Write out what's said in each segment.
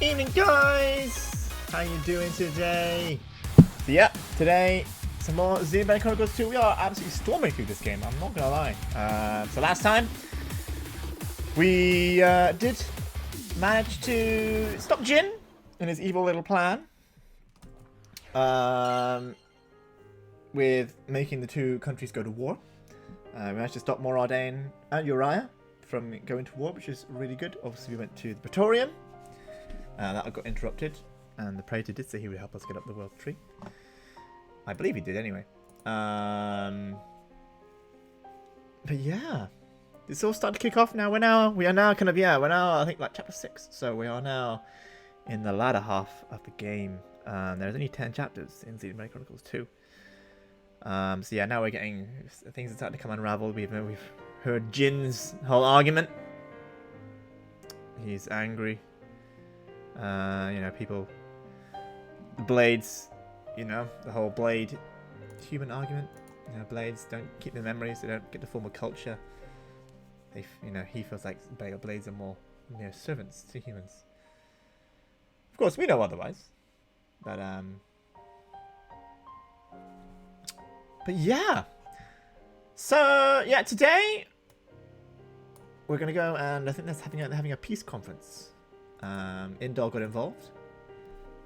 Evening, guys! How you doing today? So yeah, today some more Xenoblade Chronicles 2. We are absolutely storming through this game, I'm not gonna lie. So last time we did manage to stop Jin and his evil little plan with making the two countries go to war. We managed to stop Moradin and Uriah from going to war, which is really good. Obviously we went to the Praetorium. That got interrupted, and the Praetor did say he would help us get up the world tree. I believe he did anyway. But yeah, it's all starting to kick off now. We are now kind of, we're now, I think, like chapter 6. So we are now in the latter half of the game. There's only 10 chapters in Xenoblade Chronicles 2. So yeah, now we're getting, things are starting to come unraveled. We've heard Jin's whole argument. He's angry. You know, people, the blades, you know, the whole blade human argument. You know, blades don't keep the memories, they don't get to form a culture. They, you know, he feels like blades are more, you know, servants to humans. Of course, we know otherwise. But yeah. So yeah, today we're gonna go, and I think that's having a peace conference. Indol got involved.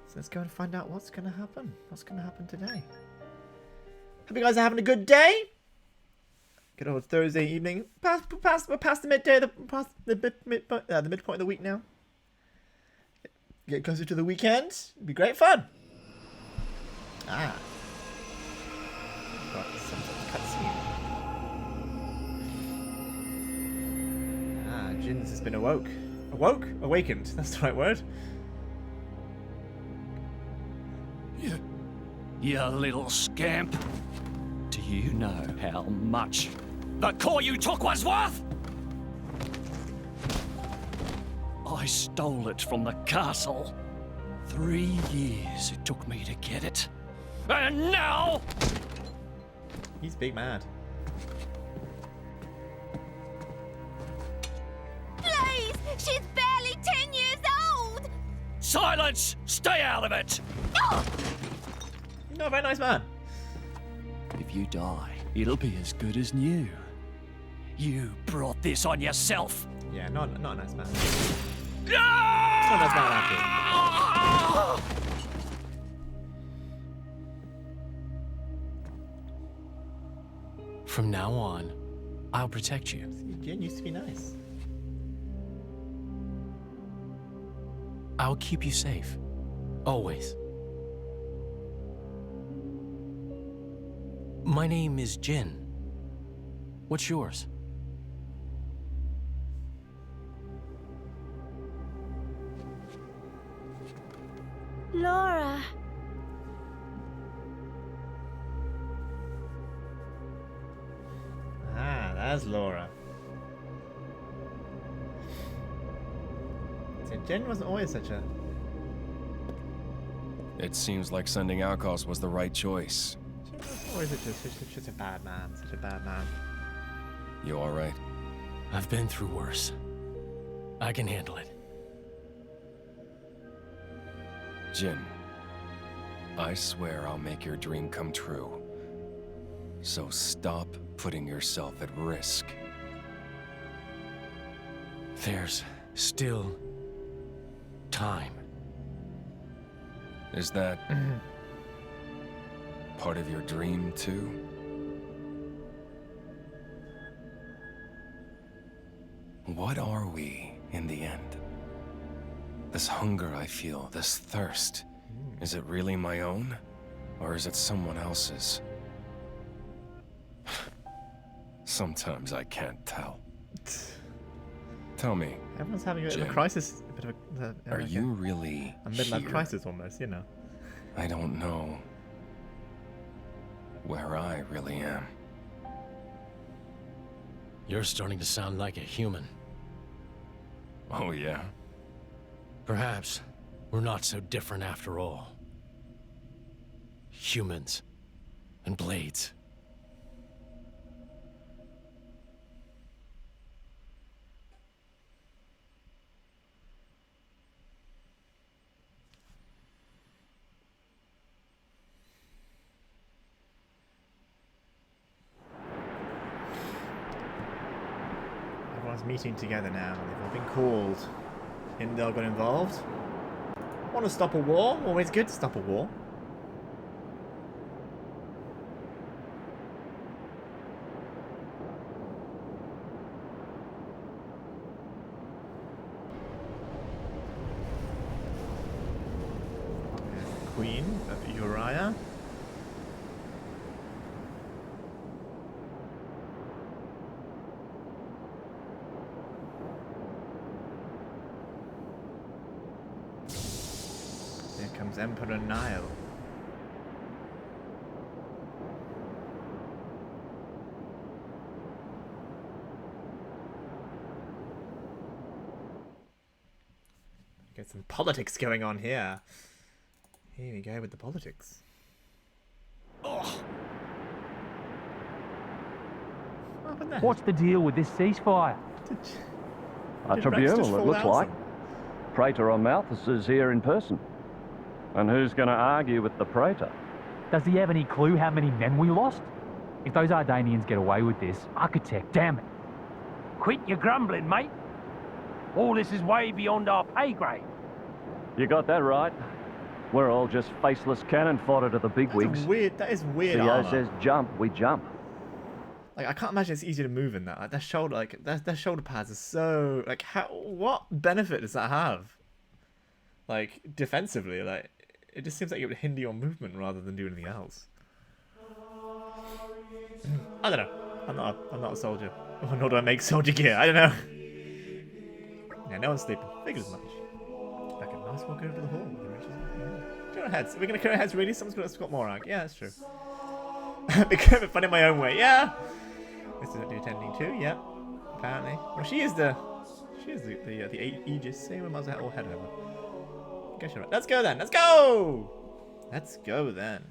So let's go and find out what's going to happen. What's going to happen today. Hope you guys are having a good day. Good old Thursday evening. We're past the midday, past the midpoint of the week now. Get closer to the weekend. It'll be great fun. Got some sort of cutscene. Jin's has been awakened, that's the right word. You little scamp. Do you know how much the core you took was worth? I stole it from the castle. 3 years it took me to get it. And now... He's big mad. Please! She's barely 10 years old! Silence! Stay out of it! Oh! You're not a very nice man. If you die, it'll be as good as new. You brought this on yourself. Yeah, not a nice man. Not a nice man after. From now on, I'll protect you. Jin used to be nice. I'll keep you safe. Always. My name is Jin. What's yours? Laura. That's Laura. So Jin wasn't always such a... It seems like sending Outcasts was the right choice. Or is it just a bad man? Such a bad man. You alright? I've been through worse. I can handle it. Jin, I swear I'll make your dream come true. So stop putting yourself at risk. There's still time. Is that part of your dream, too? What are we, in the end? This hunger I feel, this thirst, is it really my own? Or is it someone else's? Sometimes I can't tell. Tell me, Everyone's having a bit of a Jin, crisis. are you really a midlife here? crisis almost, you know. I don't know where I really am. You're starting to sound like a human. Oh, yeah? Perhaps we're not so different after all. Humans and blades. Everyone's meeting together now. They've all been called. Indel got involved. Want to stop a war? Always good to stop a war. Queen of Uriah. Here comes Emperor Nile. Get some politics going on here. Here we go with the politics. Oh. What's the deal with this ceasefire? A tribunal, it looks like. Praetor on Malthus is here in person. And who's going to argue with the Praetor? Does he have any clue how many men we lost? If those Ardanians get away with this, Architect, damn it. Quit your grumbling, mate. All this is way beyond our pay grade. You got that right. We're all just faceless cannon fodder to the bigwigs. Weird. That is weird. CEO armor. says jump, we jump. Like, I can't imagine it's easy to move in that. Like, their shoulder pads are so like. What benefit does that have? Like, defensively, like, it just seems like it would hinder your movement rather than do anything else. I don't know. I'm not a soldier. Nor do I make soldier gear. I don't know. Yeah, no one's sleeping. Figured as much. Like a nice walk over to the hall. Turn our heads. We're gonna turn our heads really? Someone's gonna Scott Morag. Yeah, that's true. Become fun in my own way. Yeah. This is what you're attending to. Yeah. Apparently. Well, she is the Aegis. Same with Mother all head over. Guess you're right. Let's go then. Let's go. Let's go then.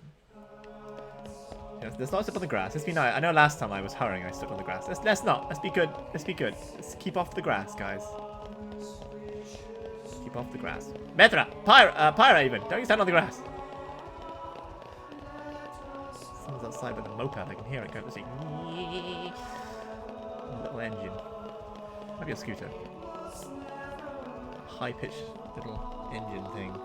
Yeah, let's not step on the grass. Let's be nice. I know last time I was hurrying. I stood on the grass. Let's not. Let's be good. Let's be good. Let's keep off the grass, guys. Keep off the grass. Metra! Pyra even! Don't you stand on the grass! Someone's outside with a moped, I can hear it going to see. Little engine. Maybe a scooter. High pitched little engine thing.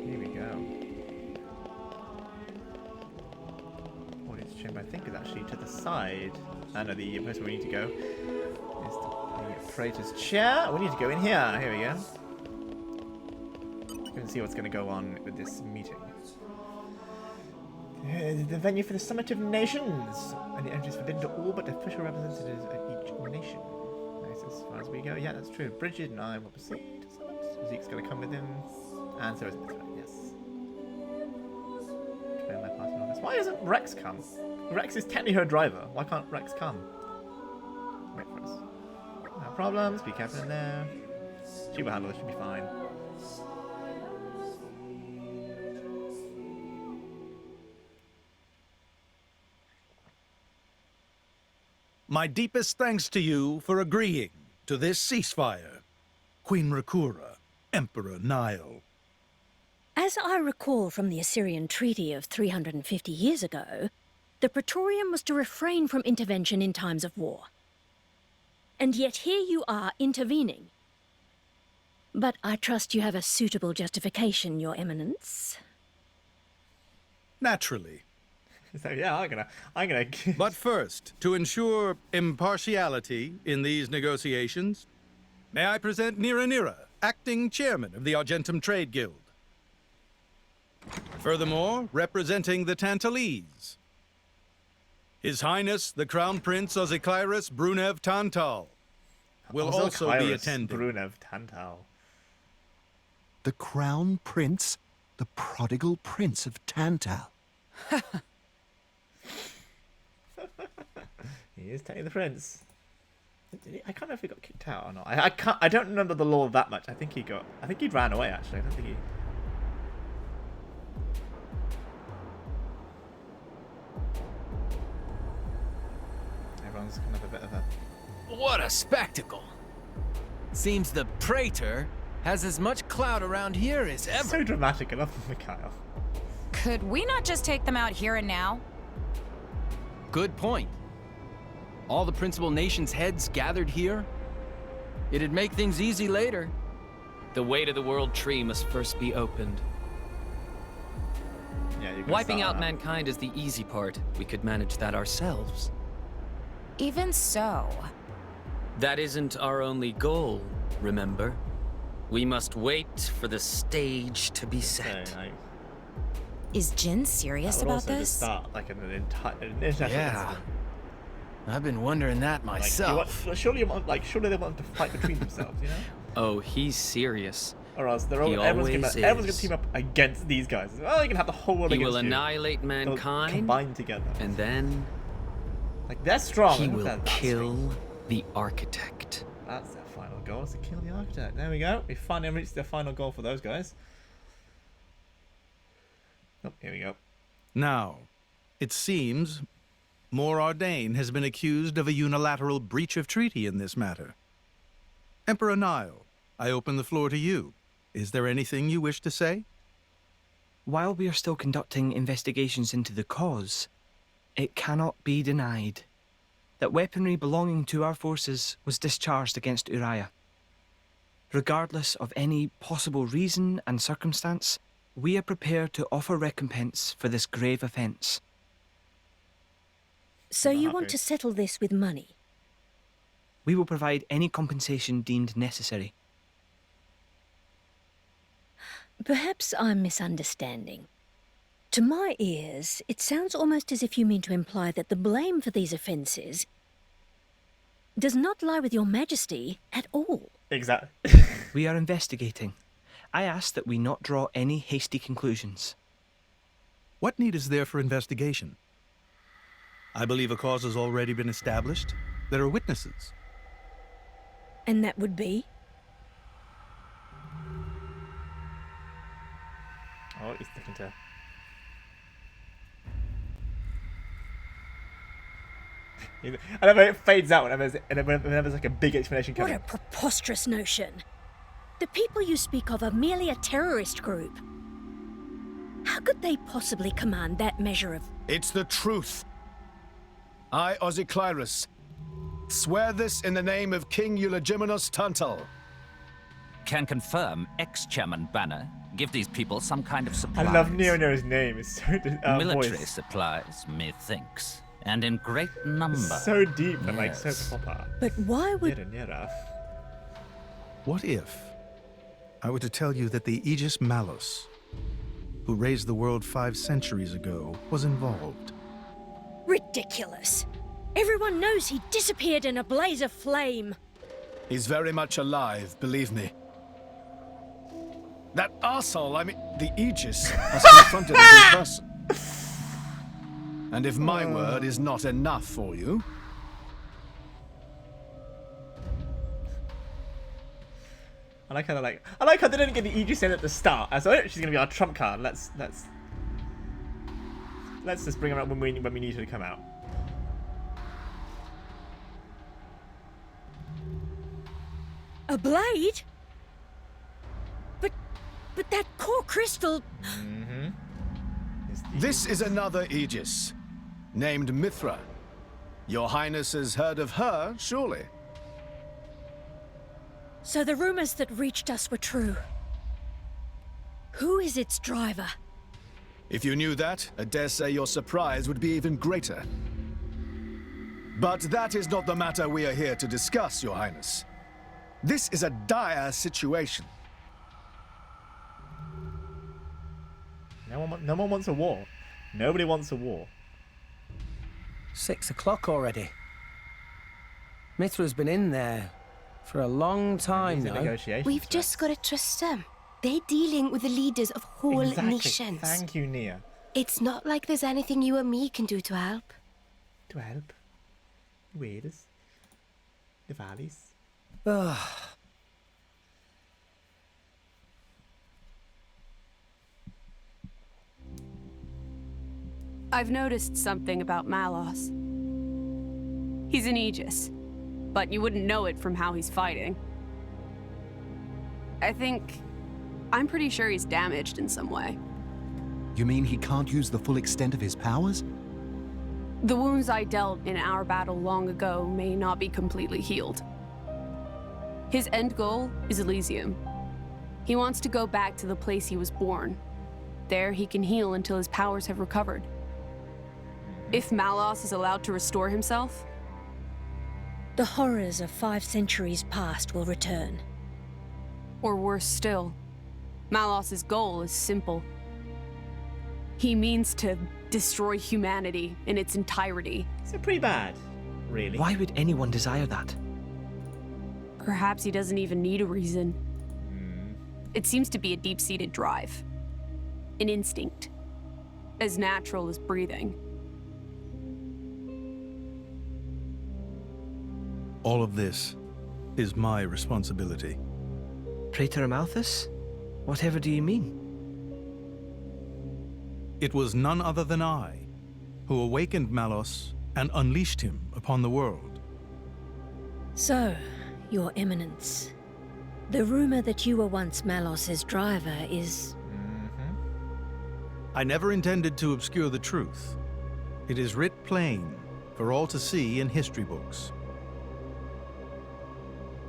Here we go. Chamber, I think, is actually to the side. I know the place where we need to go is the Praetor's chair. We need to go in here. Here we go. Let's go and see what's going to go on with this meeting. The venue for the Summit of Nations. And the entry is forbidden to all but official representatives of each nation. Nice as far as we go. Yeah, that's true. Bridget and I will proceed to Summit. Zeke's going to come with him. And so is Mithra. Yes. Why doesn't Rex come? Rex is technically her driver. Why can't Rex come? Wait for us. No problems. Be careful in there. She will handle it. Should be fine. My deepest thanks to you for agreeing to this ceasefire. Queen Rakura, Emperor Nile. As I recall from the Assyrian treaty of 350 years ago, the Praetorium was to refrain from intervention in times of war. And yet here you are intervening. But I trust you have a suitable justification, Your Eminence. Naturally. So yeah, I'm gonna. But first, to ensure impartiality in these negotiations, may I present Nira, acting chairman of the Argentum Trade Guild. Furthermore, representing the Tantalese, His Highness the Crown Prince Ozikairos Brunev Tantal will also be attending. Brunev Tantal. The Crown Prince? The prodigal Prince of Tantal. He is technically the prince. I can't know if he got kicked out or not. I don't remember the law that much. I think he ran away actually. I don't think he. Everyone's kind of a bit of a. What a spectacle! Seems the Praetor has as much clout around here as ever. So dramatic. I love Mikhail. Could we not just take them out here and now? Good point. All the principal nations' heads gathered here? It'd make things easy later. The way to the World Tree must first be opened. Yeah, you can Wiping start out that. mankind is the easy part. We could manage that ourselves. Even so. That isn't our only goal, remember? We must wait for the stage to be set. Okay, Is Jin serious that would about also just this? start like an international Yeah. incident. I've been wondering that Like, myself. surely they want them to fight between themselves, you know? Oh, he's serious. Or else He everyone's always gonna is. team up against these guys. Oh, you can have the whole world He against will you. annihilate They'll mankind, combine together. and then Like they're strong. he Look at will that kill the architect. That's their final goal, is to kill the architect. There we go. We finally reached their final goal for those guys. Oh, here we go. Now, it seems Morardain has been accused of a unilateral breach of treaty in this matter. Emperor Nile, I open the floor to you. Is there anything you wish to say? While we are still conducting investigations into the cause, it cannot be denied that weaponry belonging to our forces was discharged against Uriah. Regardless of any possible reason and circumstance, we are prepared to offer recompense for this grave offence. So you want to settle this with money? We will provide any compensation deemed necessary. Perhaps I'm misunderstanding. To my ears, it sounds almost as if you mean to imply that the blame for these offences does not lie with your majesty at all. Exactly. We are investigating. I ask that we not draw any hasty conclusions. What need is there for investigation? I believe a cause has already been established. There are witnesses. And that would be? Oh, he's sticking to. I love how it fades out whenever there's like a big explanation What coming. a preposterous notion. The people you speak of are merely a terrorist group. How could they possibly command that measure of... It's the truth. I, Ozyclyrus, swear this in the name of King Eulogimenos Tantal. Can confirm ex-chairman Bana give these people some kind of I supply. love Nero's name. It's so Military voice. supplies, methinks, and in great number. So deep and like so Yes. proper. But why would... Nera. What if I were to tell you that the Aegis Malus, who raised the world 5 centuries ago, was involved? Ridiculous. Everyone knows he disappeared in a blaze of flame. He's very much alive, believe me. That arsehole, I mean, the Aegis, has confronted us in person. And if my word is not enough for you... I like how they didn't get the Aegis in at the start. I thought she's gonna be our trump card. Let's just bring her up when we need her to come out. A blade? But that core crystal... This is another Aegis, named Mithra. Your Highness has heard of her, surely? So the rumors that reached us were true. Who is its driver? If you knew that, I dare say your surprise would be even greater. But that is not the matter we are here to discuss, Your Highness. This is a dire situation. No one wants a war. Nobody wants a war. 6 o'clock already. Mithra's been in there for a long time now. We've just got to trust them. They're dealing with the leaders of whole nations. Thank you, Nia. It's not like there's anything you or me can do to help. To help? Waiters. The valleys. I've noticed something about Malos. He's an Aegis, but you wouldn't know it from how he's fighting. I'm pretty sure he's damaged in some way. You mean he can't use the full extent of his powers? The wounds I dealt in our battle long ago may not be completely healed. His end goal is Elysium. He wants to go back to the place he was born. There he can heal until his powers have recovered. If Malos is allowed to restore himself, the horrors of 5 centuries past will return. Or worse still, Malos's goal is simple. He means to destroy humanity in its entirety. Is it pretty bad, really? Why would anyone desire that? Perhaps he doesn't even need a reason. It seems to be a deep-seated drive. An instinct. As natural as breathing. All of this is my responsibility. Praetor Amalthus? Whatever do you mean? It was none other than I who awakened Malos and unleashed him upon the world. So, Your Eminence, the rumor that you were once Malos's driver is... I never intended to obscure the truth. It is writ plain for all to see in history books.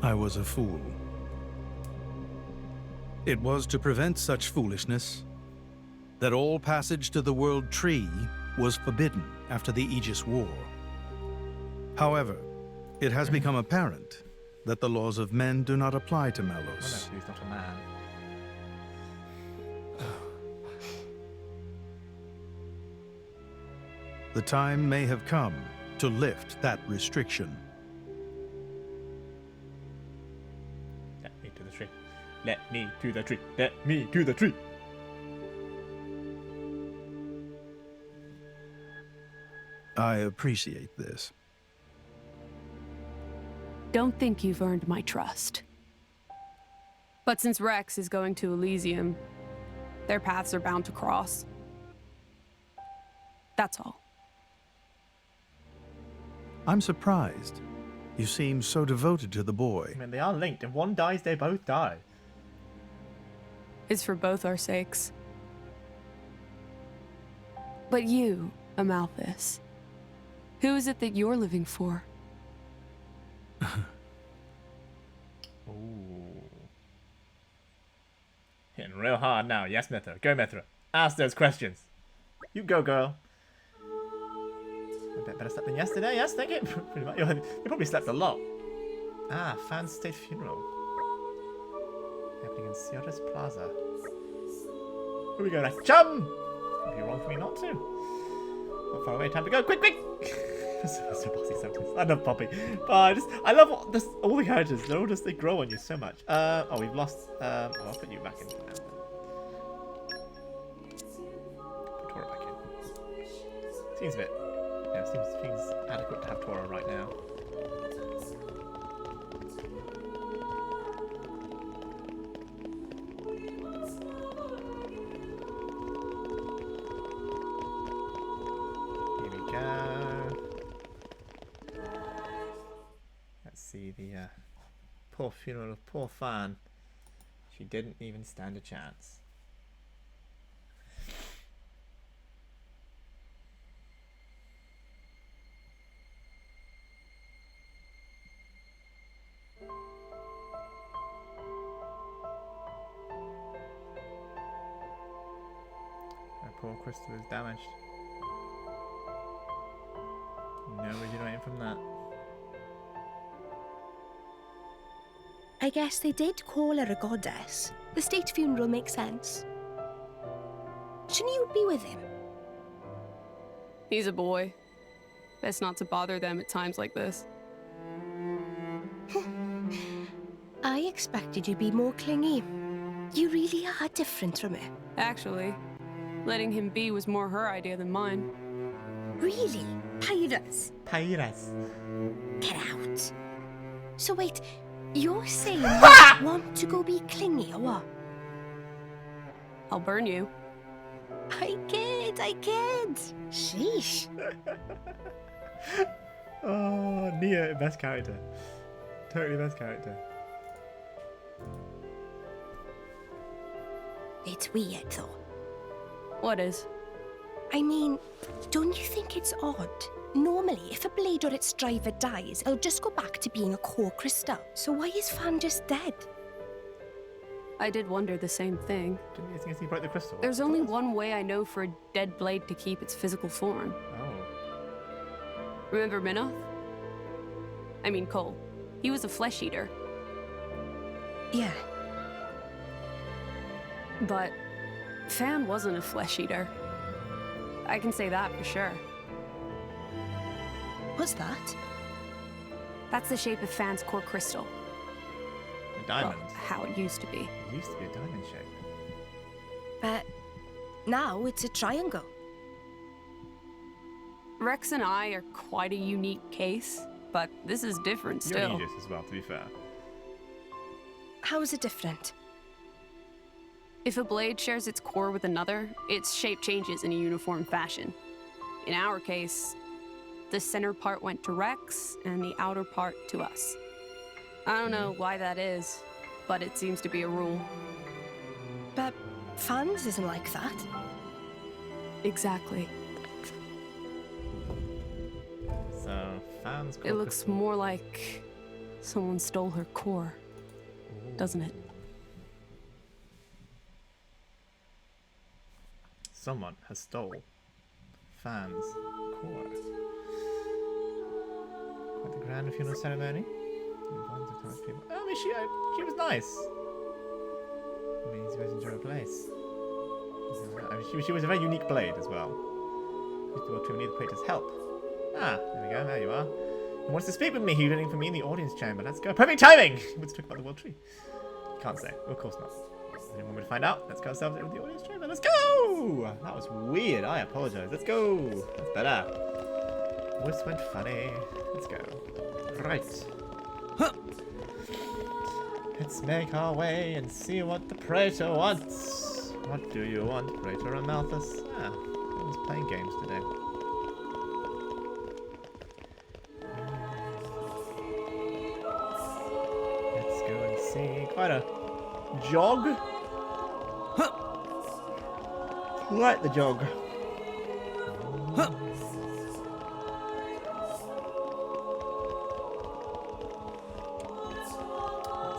I was a fool. It was to prevent such foolishness that all passage to the World Tree was forbidden after the Aegis War. However, it has become apparent that the laws of men do not apply to Malos. Oh no, he's not a man. The time may have come to lift that restriction. Let me to the tree. Let me to the tree. Let me to the tree. I appreciate this. Don't think you've earned my trust. But since Rex is going to Elysium, their paths are bound to cross. That's all. I'm surprised. You seem so devoted to the boy. I mean, they are linked. If one dies, they both die. It's for both our sakes. But you, Amalthus, who is it that you're living for? Ooh. Hitting real hard now. Yes, Mithra. Go, Mithra. Ask those questions. You go, girl. I bet better slept than yesterday. Yes, thank you. You probably slept a lot. Ah, fan state funeral. Happening in Ciudad Plaza. Here we go, nice chum! It'd be wrong for me not to. Not far away, time to go. Quick, quick! so bossy sometimes. I love Poppy. But I love all the characters. They're all just, they grow on you so much. Oh, we've lost. I'll put you back in for now then. Put Tora back in. Seems a bit. Yeah, seems adequate to have Tora right now. Here we go. Let's see the poor funeral of poor Fan. She didn't even stand a chance. Poor Crystal is damaged. No regenerating from that. I guess they did call her a goddess. The state funeral makes sense. Shouldn't you be with him? He's a boy. Best not to bother them at times like this. I expected you'd be more clingy. You really are different from her. Actually, letting him be was more her idea than mine. Really? Pyra's? Pyra's. Get out. So wait, you're saying you want to go be clingy or what? I'll burn you. I kid. Sheesh. Oh, Nia, best character. Totally best character. It's weird though. What is? I mean, don't you think it's odd? Normally, if a blade or its driver dies, it'll just go back to being a core crystal. So why is Fan just dead? I did wonder the same thing. Didn't you think he broke the crystal? There's only one way I know for a dead blade to keep its physical form. Oh. Remember Minoth? I mean Cole. He was a flesh eater. Yeah. But Fan wasn't a flesh eater. I can say that for sure. What's that? That's the shape of Fan's core crystal. A diamond. Well, how it used to be. It used to be a diamond shape. But now it's a triangle. Rex and I are quite a unique case, but this is different You're still. Aegis as well, to be fair. How is it different? If a blade shares its core with another, its shape changes in a uniform fashion. In our case, the center part went to Rex and the outer part to us. I don't know why that is, but it seems to be a rule. But Fan's isn't like that. Exactly. So, Fan's core It looks more like someone stole her core, doesn't it? Someone has stole Fan's core. Quite the grand funeral ceremony. I mean, she was nice. It means you guys enjoy a place. I mean, she was a very unique blade as well. We need the Praetor's help. Ah, there we go. There you are. He wants to speak with me. He's waiting for me in the audience chamber. Let's go. Perfect timing. He wants to talk about the World Tree. Can't say. Of course not. Anyone want me to find out? Let's go ourselves into the audience chamber. Let's go! That was weird. I apologize. Let's go. That's better. Voice went funny. Let's go. Right. Huh. Let's make our way and see what the Praetor wants. What do you want, Praetor and Malthus? Ah, everyone's playing games today. Let's go and see. Quite a jog. Like the jog. Let's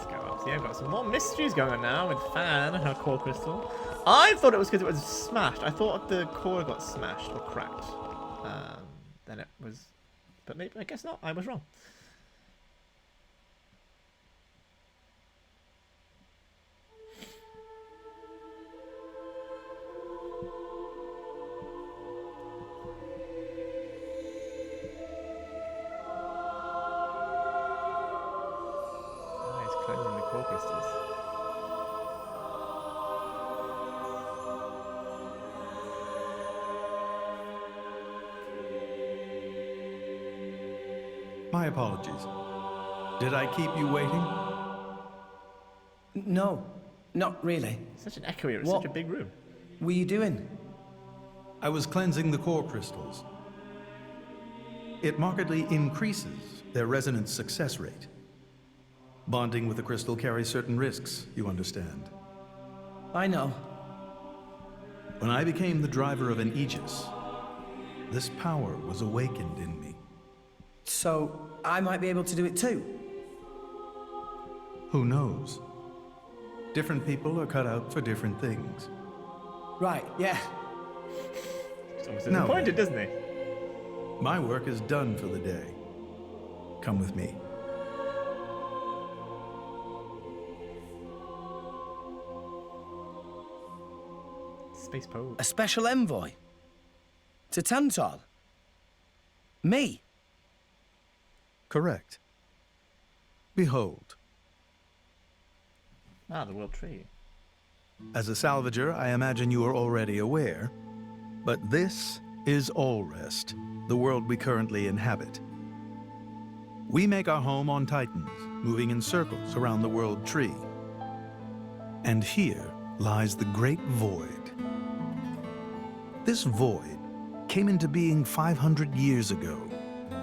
go up. See, I've got some more mysteries going on now with Fan and her core crystal. I thought it was because it was smashed. I thought the core got smashed or cracked. Then it was, but maybe I guess not. I was wrong. My apologies. Did I keep you waiting? No, not really. Such an echo here. It's such a big room. What were you doing? I was cleansing the core crystals. It markedly increases their resonance success rate. Bonding with the crystal carries certain risks, you understand. I know. When I became the driver of an Aegis, this power was awakened in me. So, I might be able to do it too? Who knows? Different people are cut out for different things. Right, yeah. He's almost disappointed, doesn't he? My work is done for the day. Come with me. Space pole. A special envoy? To Tantal? Me? Correct. Behold. Ah, the World Tree. As a salvager, I imagine you are already aware, but this is Allrest, the world we currently inhabit. We make our home on Titans, moving in circles around the World Tree. And here lies the Great Void. This void came into being 500 years ago.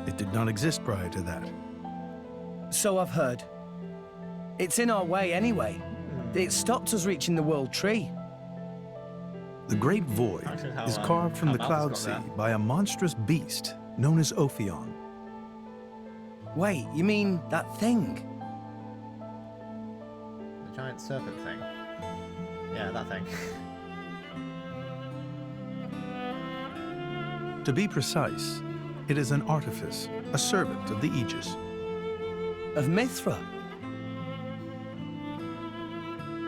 It did not exist prior to that. So I've heard. It's in our way anyway. It stopped us reaching the World Tree. The Great Void is carved from the Cloud Sea by a monstrous beast known as Ophion. Wait, you mean that thing? The giant serpent thing. Yeah, that thing. To be precise, it is an artifice, a servant of the Aegis. Of Mithra?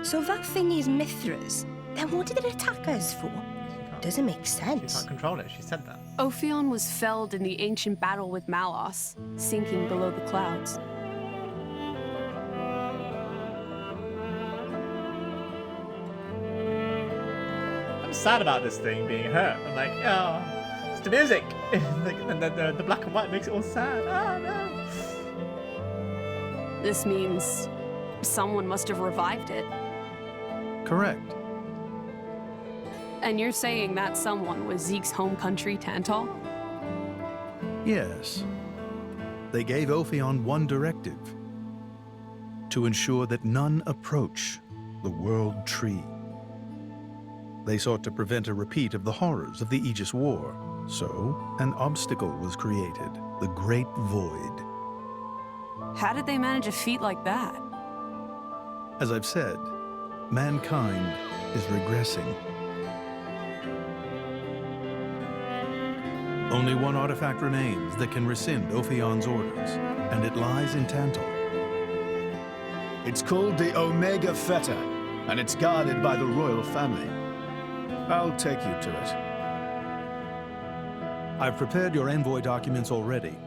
So that thing is Mithra's. Then what did it attack us for? Doesn't make sense. She can't control it, she said that. Ophion was felled in the ancient battle with Malos, sinking below the clouds. I'm sad about this thing being hurt. I'm like, oh, it's the music. And then the black and white makes it all sad. Oh no. This means someone must have revived it. Correct. And you're saying that someone was Zeke's home country, Tantal? Yes. They gave Ophion one directive: to ensure that none approach the World Tree. They sought to prevent a repeat of the horrors of the Aegis War. So, an obstacle was created, the Great Void. How did they manage a feat like that? As I've said, mankind is regressing. Only one artifact remains that can rescind Ophion's orders, and it lies in Tantal. It's called the Omega Feta, and it's guarded by the royal family. I'll take you to it. I've prepared your envoy documents already.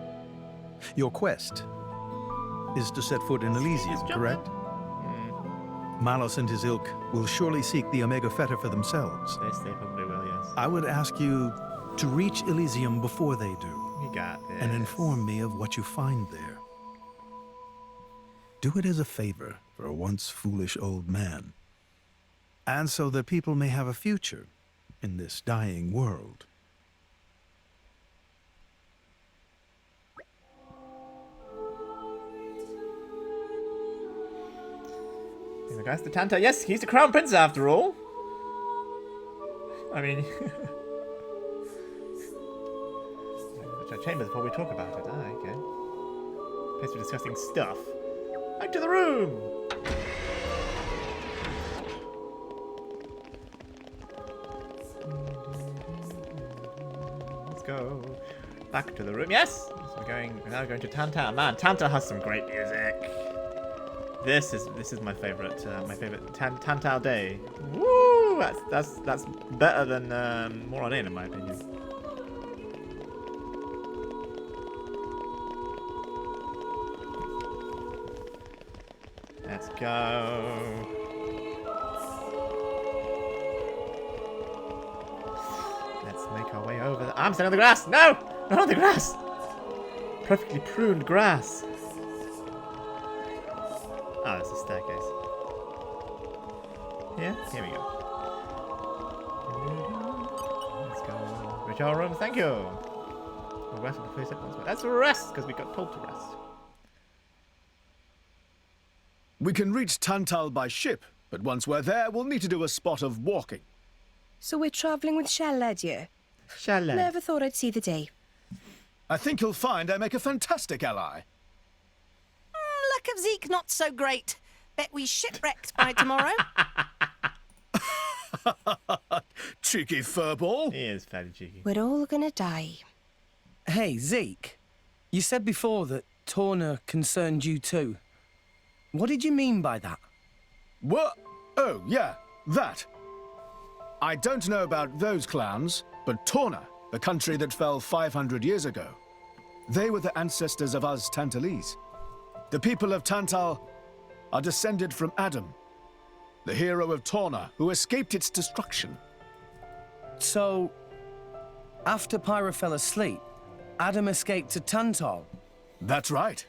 Your quest is to set foot in Elysium, correct? Malos and his ilk will surely seek the Omega Feta for themselves. Yes, they probably will, yes. I would ask you to reach Elysium before they do. You got this. And inform me of what you find there. Do it as a favor for a once foolish old man. And so that people may have a future in this dying world. Here we go, the Tanta. Yes, he's the crown prince after all. I mean, chambers before we talk about it. Ah, okay. Place for discussing stuff. Back to the room. Let's go back to the room. Yes, so we're now going to Tanta. Man, Tanta has some great music. This is my favorite Tantal Day. Woo! That's better than More on In my opinion. Let's go. Let's make our way over the... I'm standing on the grass! No! Not on the grass! Perfectly pruned grass. Oh, it's a staircase. Yeah, here we go. Let's go. Reach our room, thank you! We'll rest before we set once more. Let's rest, because we got told to rest. We can reach Tantal by ship, but once we're there, we'll need to do a spot of walking. So we're travelling with Shelled here? Shelled. Never thought I'd see the day. I think you'll find I make a fantastic ally. Luck of Zeke not so great. Bet we shipwrecked by tomorrow. Cheeky furball. He is fairly cheeky. We're all gonna die. Hey, Zeke. You said before that Torna concerned you too. What did you mean by that? What? Oh, yeah, that. I don't know about those clowns, but Torna, the country that fell 500 years ago, they were the ancestors of us Tantalese. The people of Tantal are descended from Adam, the hero of Torna, who escaped its destruction. So, after Pyra fell asleep, Adam escaped to Tantal? That's right.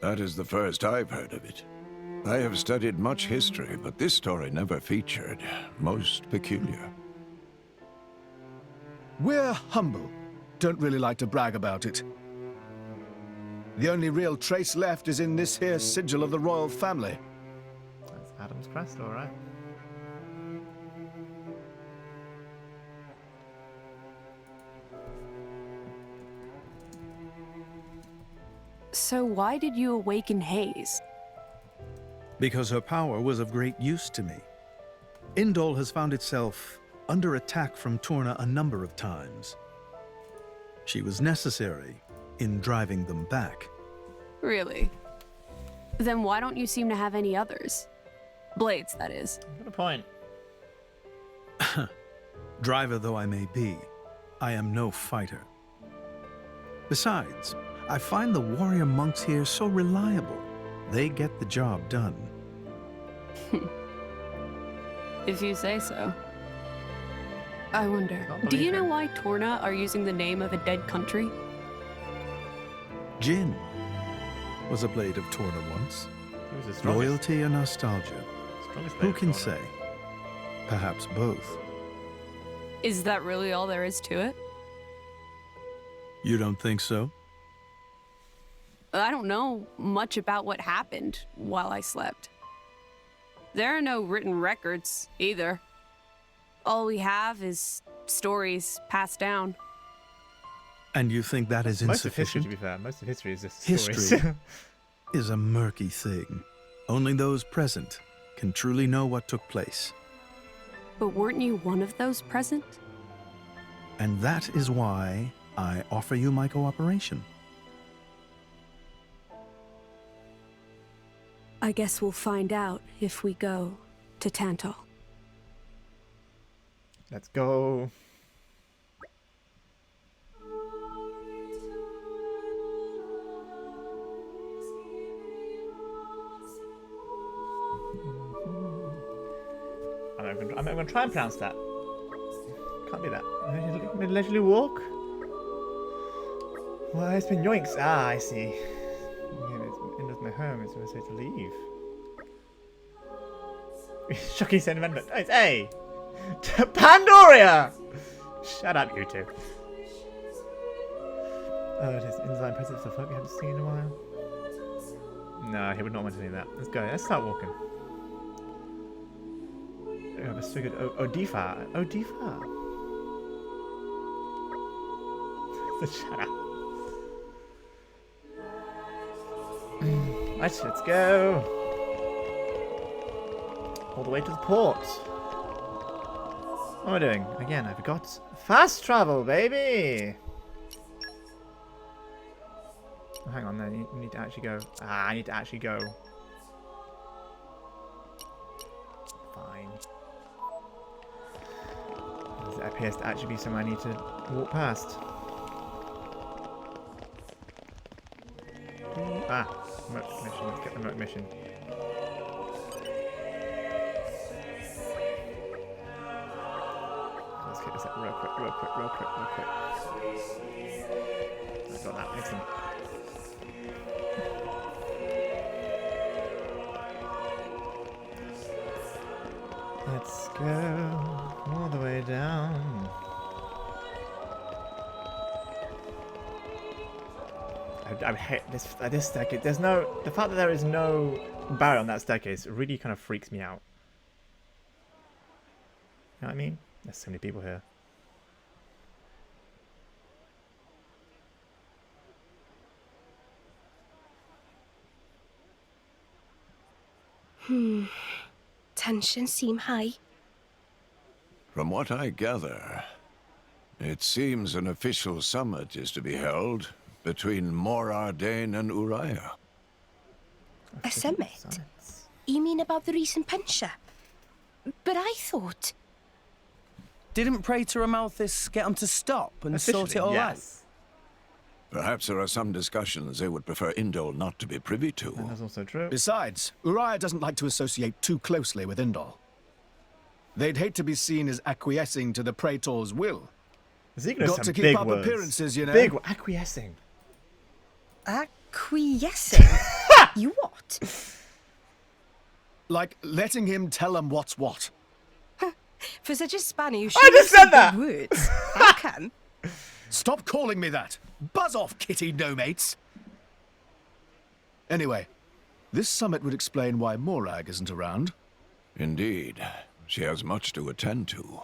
That is the first I've heard of it. I have studied much history, but this story never featured. Most peculiar. We're humble. Don't really like to brag about it. The only real trace left is in this here sigil of the royal family. That's Adam's crest, alright. So why did you awaken Hayes? Because her power was of great use to me. Indol has found itself under attack from Torna a number of times. She was necessary in driving them back. Really? Then why don't you seem to have any others? Blades, that is. Good point. Driver though I may be, I am no fighter. Besides, I find the warrior monks here so reliable. They get the job done. If you say so. I wonder, do you know why Torna are using the name of a dead country? Jin was a blade of Torna once. Who's the strongest? Loyalty or nostalgia? Strongest blade Who of can Torna. say? Perhaps both. Is that really all there is to it? You don't think so? I don't know much about what happened while I slept. There are no written records, either. All we have is stories passed down. And you think that is Most of history, insufficient? to be fair. Most of history is just History stories. is a murky thing. Only those present can truly know what took place. But weren't you one of those present? And that is why I offer you my cooperation. I guess we'll find out if we go to Tantal. Let's go. I'm going to try and pronounce that. Can't do that. Leisurely walk? Well, it's been yoinks. Ah, I see. Yeah, it's in my home. It's supposed to leave. Shocking sentiment. Hey! To Pandoria! Shut up, you two. Oh, it is Inline presence of folk we haven't seen in a while. No, he would not want to do that. Let's go. Let's start walking. We have a figured Odifa. Odifa. Shut up. Right, let's go. All the way to the port. What am I doing? Again, I forgot. Fast travel, baby! Oh, hang on, then. You need to actually go. Ah, I need to actually go. Fine. It appears to actually be somewhere I need to walk past. Ah, remote mission. Let's get the remote mission. Let's get this up real quick. I got that. Excellent. Let's go all the way down. I hate this staircase. There's no... The fact that there is no barrier on that staircase really kind of freaks me out. You know what I mean? There's so many people here. Tensions seem high. From what I gather, it seems an official summit is to be held between Morardain and Uriah. A summit? You mean about the recent pension? But I thought... Didn't Praetor Amalthus get him to stop and sort it all out? Perhaps there are some discussions they would prefer Indol not to be privy to. That's also true. Besides, Uriah doesn't like to associate too closely with Indol. They'd hate to be seen as acquiescing to the Praetor's will. Got to keep up appearances, you know. Big acquiescing. Acquiescing? You what? Like letting him tell them what's what. For such a spanner, you I just said that! Words. I can. Stop calling me that! Buzz off, kitty no-mates! Anyway, this summit would explain why Morag isn't around. Indeed. She has much to attend to.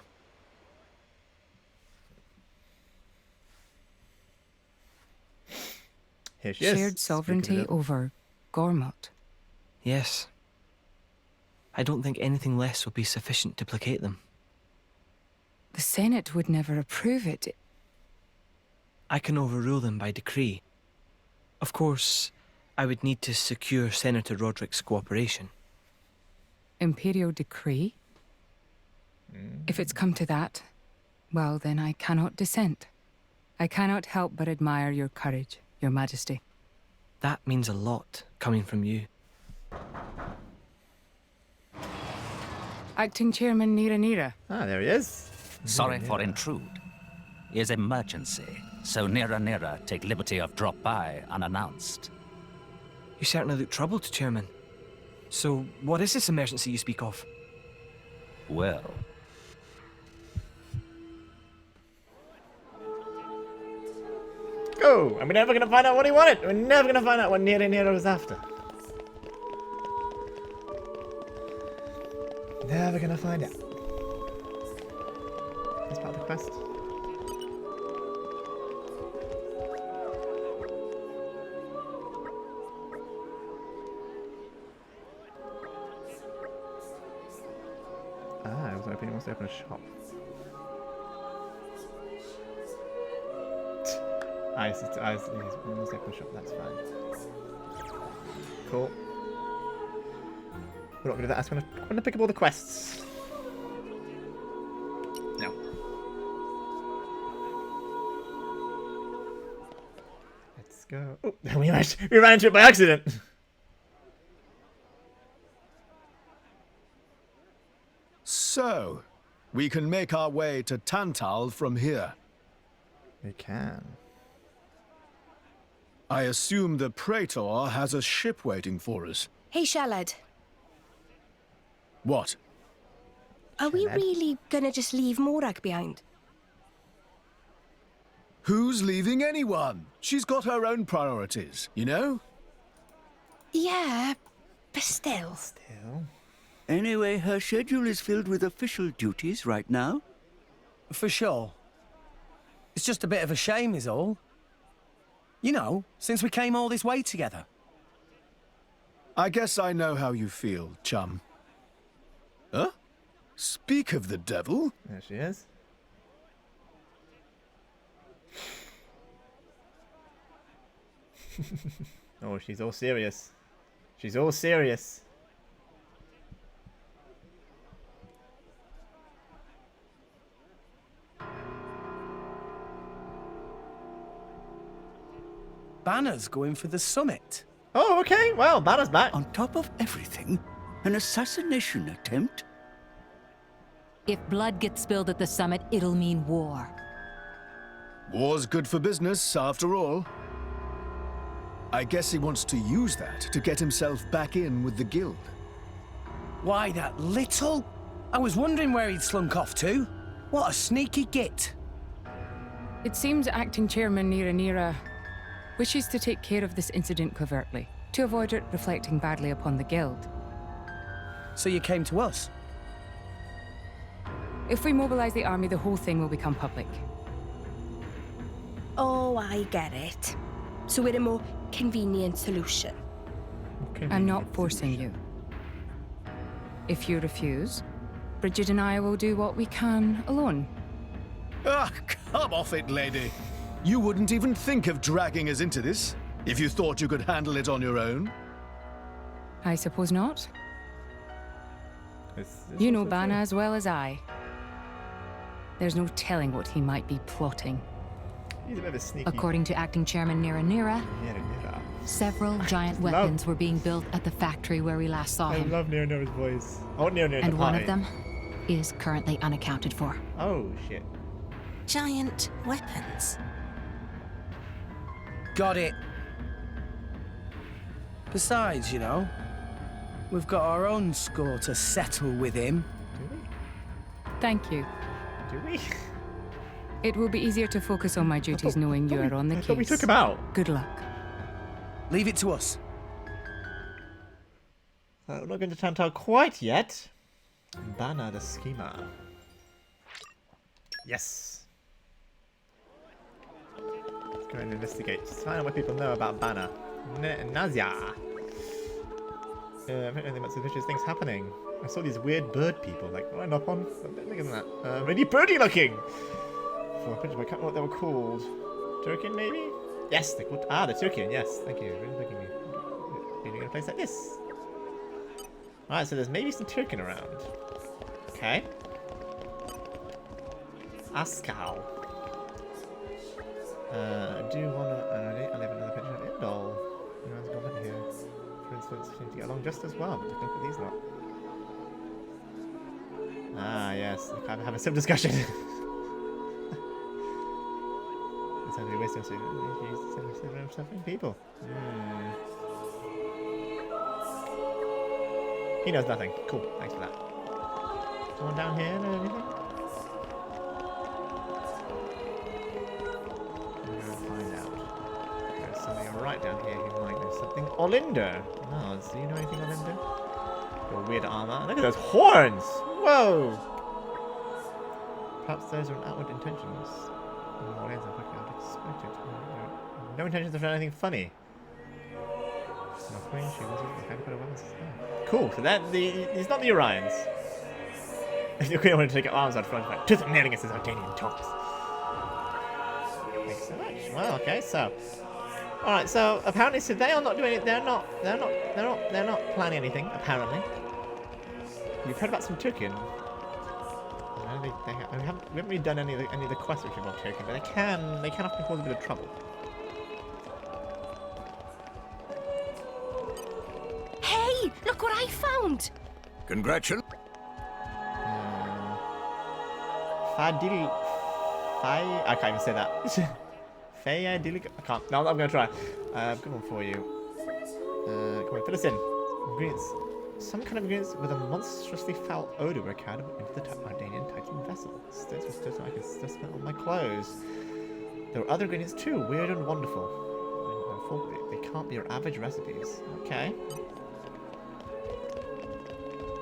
Here she is. Shared sovereignty over Gormott. Yes. I don't think anything less will be sufficient to placate them. The Senate would never approve it. I can overrule them by decree. Of course, I would need to secure Senator Roderick's cooperation. Imperial decree? If it's come to that, well, then I cannot dissent. I cannot help but admire your courage, Your Majesty. That means a lot, coming from you. Acting Chairman Nira. Ah, there he is. Sorry for intrude. Is emergency, so Nira take liberty of drop by unannounced. You certainly look troubled, Chairman. So, what is this emergency you speak of? Well... Oh, and we're never going to find out what he wanted. We're never going to find out what Nira was after. Never going to find out. That's part of the quest. Ah, I was hoping he wants to open a shop. I see, he wants to open a shop, that's fine. Cool. We're not going to do that, I'm going to pick up all the quests. No. Let's go. Oh, we ran into it by accident. So, we can make our way to Tantal from here. We can. I assume the Praetor has a ship waiting for us. Hey, Shalad. What? Are we really gonna just leave Morag behind? Who's leaving anyone? She's got her own priorities, you know? Yeah, but still. Anyway, her schedule is filled with official duties right now. For sure. It's just a bit of a shame is all. You know, since we came all this way together. I guess I know how you feel, chum. Huh? Speak of the devil. There she is. Oh, she's all serious. She's all serious. Bana's going for the summit. Oh, okay. Well, Bana's back. On top of everything, an assassination attempt? If blood gets spilled at the summit, it'll mean war. War's good for business, after all. I guess he wants to use that to get himself back in with the guild. Why, that little? I was wondering where he'd slunk off to. What a sneaky git. It seems Acting Chairman Nira wishes to take care of this incident covertly, to avoid it reflecting badly upon the guild. So you came to us? If we mobilize the army, the whole thing will become public. Oh, I get it. So we're a more convenient solution. I'm not forcing you. If you refuse, Bridget and I will do what we can alone. Ah, come off it, lady. You wouldn't even think of dragging us into this, if you thought you could handle it on your own. I suppose not. You know Bana as well as I. There's no telling what he might be plotting. He's a bit of a sneaky... According to Acting Chairman Nira, several giant weapons were being built at the factory where we last saw him. I love Nira's voice. Oh, Nira, and one of them is currently unaccounted for. Oh, shit. Giant weapons. Got it. Besides, you know, we've got our own score to settle with him. Do we? Thank you. Do we? It will be easier to focus on my duties knowing you are on the case. I thought we took him out. Good luck. Leave it to us. We're not going to Tantal quite yet. Bana the schemer. Yes. Go and investigate. Just find out what people know about Bana. Nazia. Anything about suspicious things happening. I saw these weird bird people, like, right up on. Look at that. Really birdie looking! For a picture, I can't remember what they were called. Turkin, maybe? Yes, they're called. Ah, the Turkin, yes. Thank you. Really looking at me. Being in a place like this. Alright, so there's maybe some Turkin around. Okay. Askal. I do wanna. I have another picture of Indol. You know, it's gone in here. For instance, seem to get along just as well. But look at these lot. Ah, yes. I can't have a sim discussion. It's how to waste suffering people. He knows nothing. Cool. Thanks for that. Someone down here know anything? I'm gonna find out. There's something right down here who might know something. Olinder! Oh, do you know anything, Olinder? Your weird armor. Look at those horns! Whoa! Perhaps those are outward intentions. More ends are quickly unexpected. No intentions of anything funny. Cool, so that he's not the Orions. The Queen wanted to take her arms out front, like, to the nailing against his Ardanian tops. Thanks so much. Well, okay, so. Alright, so apparently so they are not doing it, they're not planning anything, apparently. You've heard about some Turkin. We haven't really done any of the quests which involve Turkin, but they can often cause a bit of trouble. Hey, look what I found! Congratulations. I can't even say that. I can't. No, I'm gonna try. Come on for you. Come on, fill us in. Ingredients. Some kind of ingredients with a monstrously foul odor were carried into the Ardanian Titan vessel. Stones were stood so I could still smell on my clothes. There were other ingredients too, weird and wonderful. They can't be your average recipes. Okay.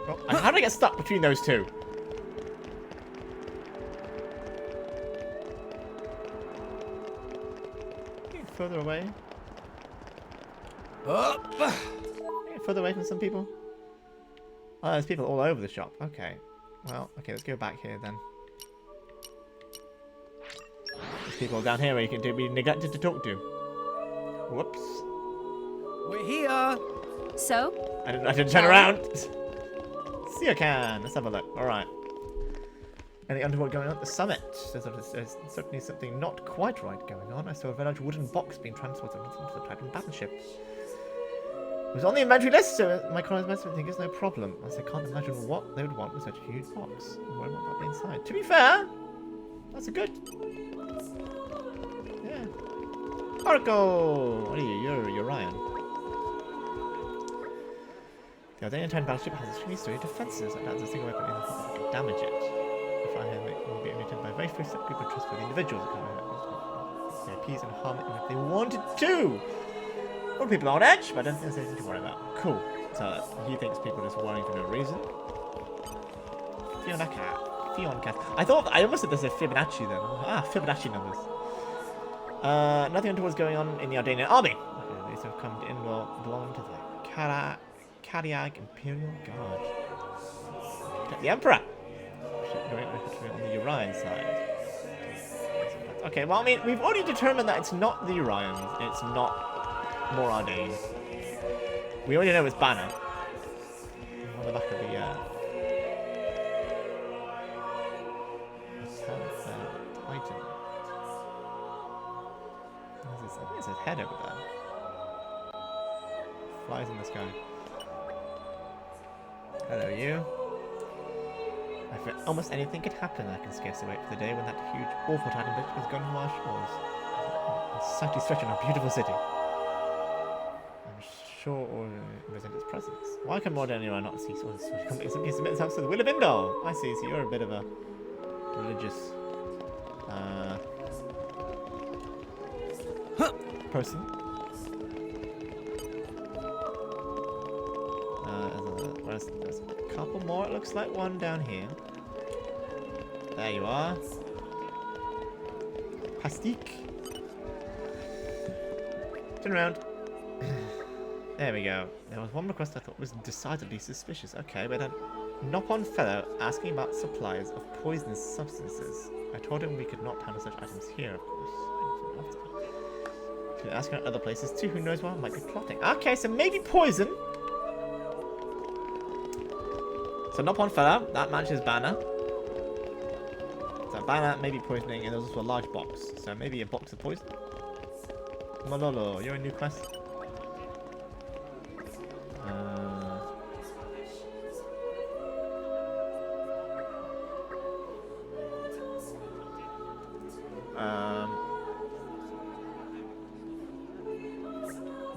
Oh, and how did I get stuck between those two? Further away. Further away from some people. Oh, there's people all over the shop. Okay. Well, okay, let's go back here then. There's people down here where you can be neglected to talk to. Whoops. We're here. So? I didn't turn around. See, I can. Let's have a look. All right. Any underworld going on at the summit? There's certainly something not quite right going on. I saw a very large wooden box being transported into the Titan battleship. It was on the inventory list, so my colonists might think it's no problem. As I can't imagine what they would want with such a huge box. What might that be inside? To be fair, that's a good. Yeah. Oracle! What are you? You're Ryan. The Ardanian Titan battleship has extremely sturdy defenses, and adds a single weapon in the hull that can damage it. If I have it, will be emitted by a very first group of trustworthy individuals that can appease and harm it if they wanted to. Well, people are on edge, but I don't think there's anything to worry about. Cool. So he thinks people are just worrying for no reason. Fioncat. I almost said there's a Fibonacci then. Ah, Fibonacci numbers. Nothing untoward going on in the Ardanian army. Okay, these have come in belong to the Kariag Imperial Guard. Protect the Emperor. On the Urian side. Okay, well, I mean, we've already determined that it's not the Urians. It's not more Ardane. We already know it's Bana. On the back of the Titan. I think it's his head over there. Flies in the sky. Hello, you. I fear almost anything could happen. I can scarcely wait for the day when that huge, awful Titan bitch has gone from our shores. It's slightly stretching our beautiful city. I'm sure or resent its presence. Why can more Daniel not see sort of company simply submit themselves to the will of Indol? I see, so you're a bit of a religious person. There's a couple more, it looks like one down here. There you are. Pastique. Turn around. There we go. There was one request I thought was decidedly suspicious. Okay, but then Nopon fellow asking about supplies of poisonous substances. I told him we could not handle such items here, of course. Should ask about other places too. Who knows what I might be plotting. Okay, so maybe poison. So Nopon fellow, that matches Bana. So Bana maybe poisoning, and there's also a large box. So maybe a box of poison. Malolo, you're a new quest.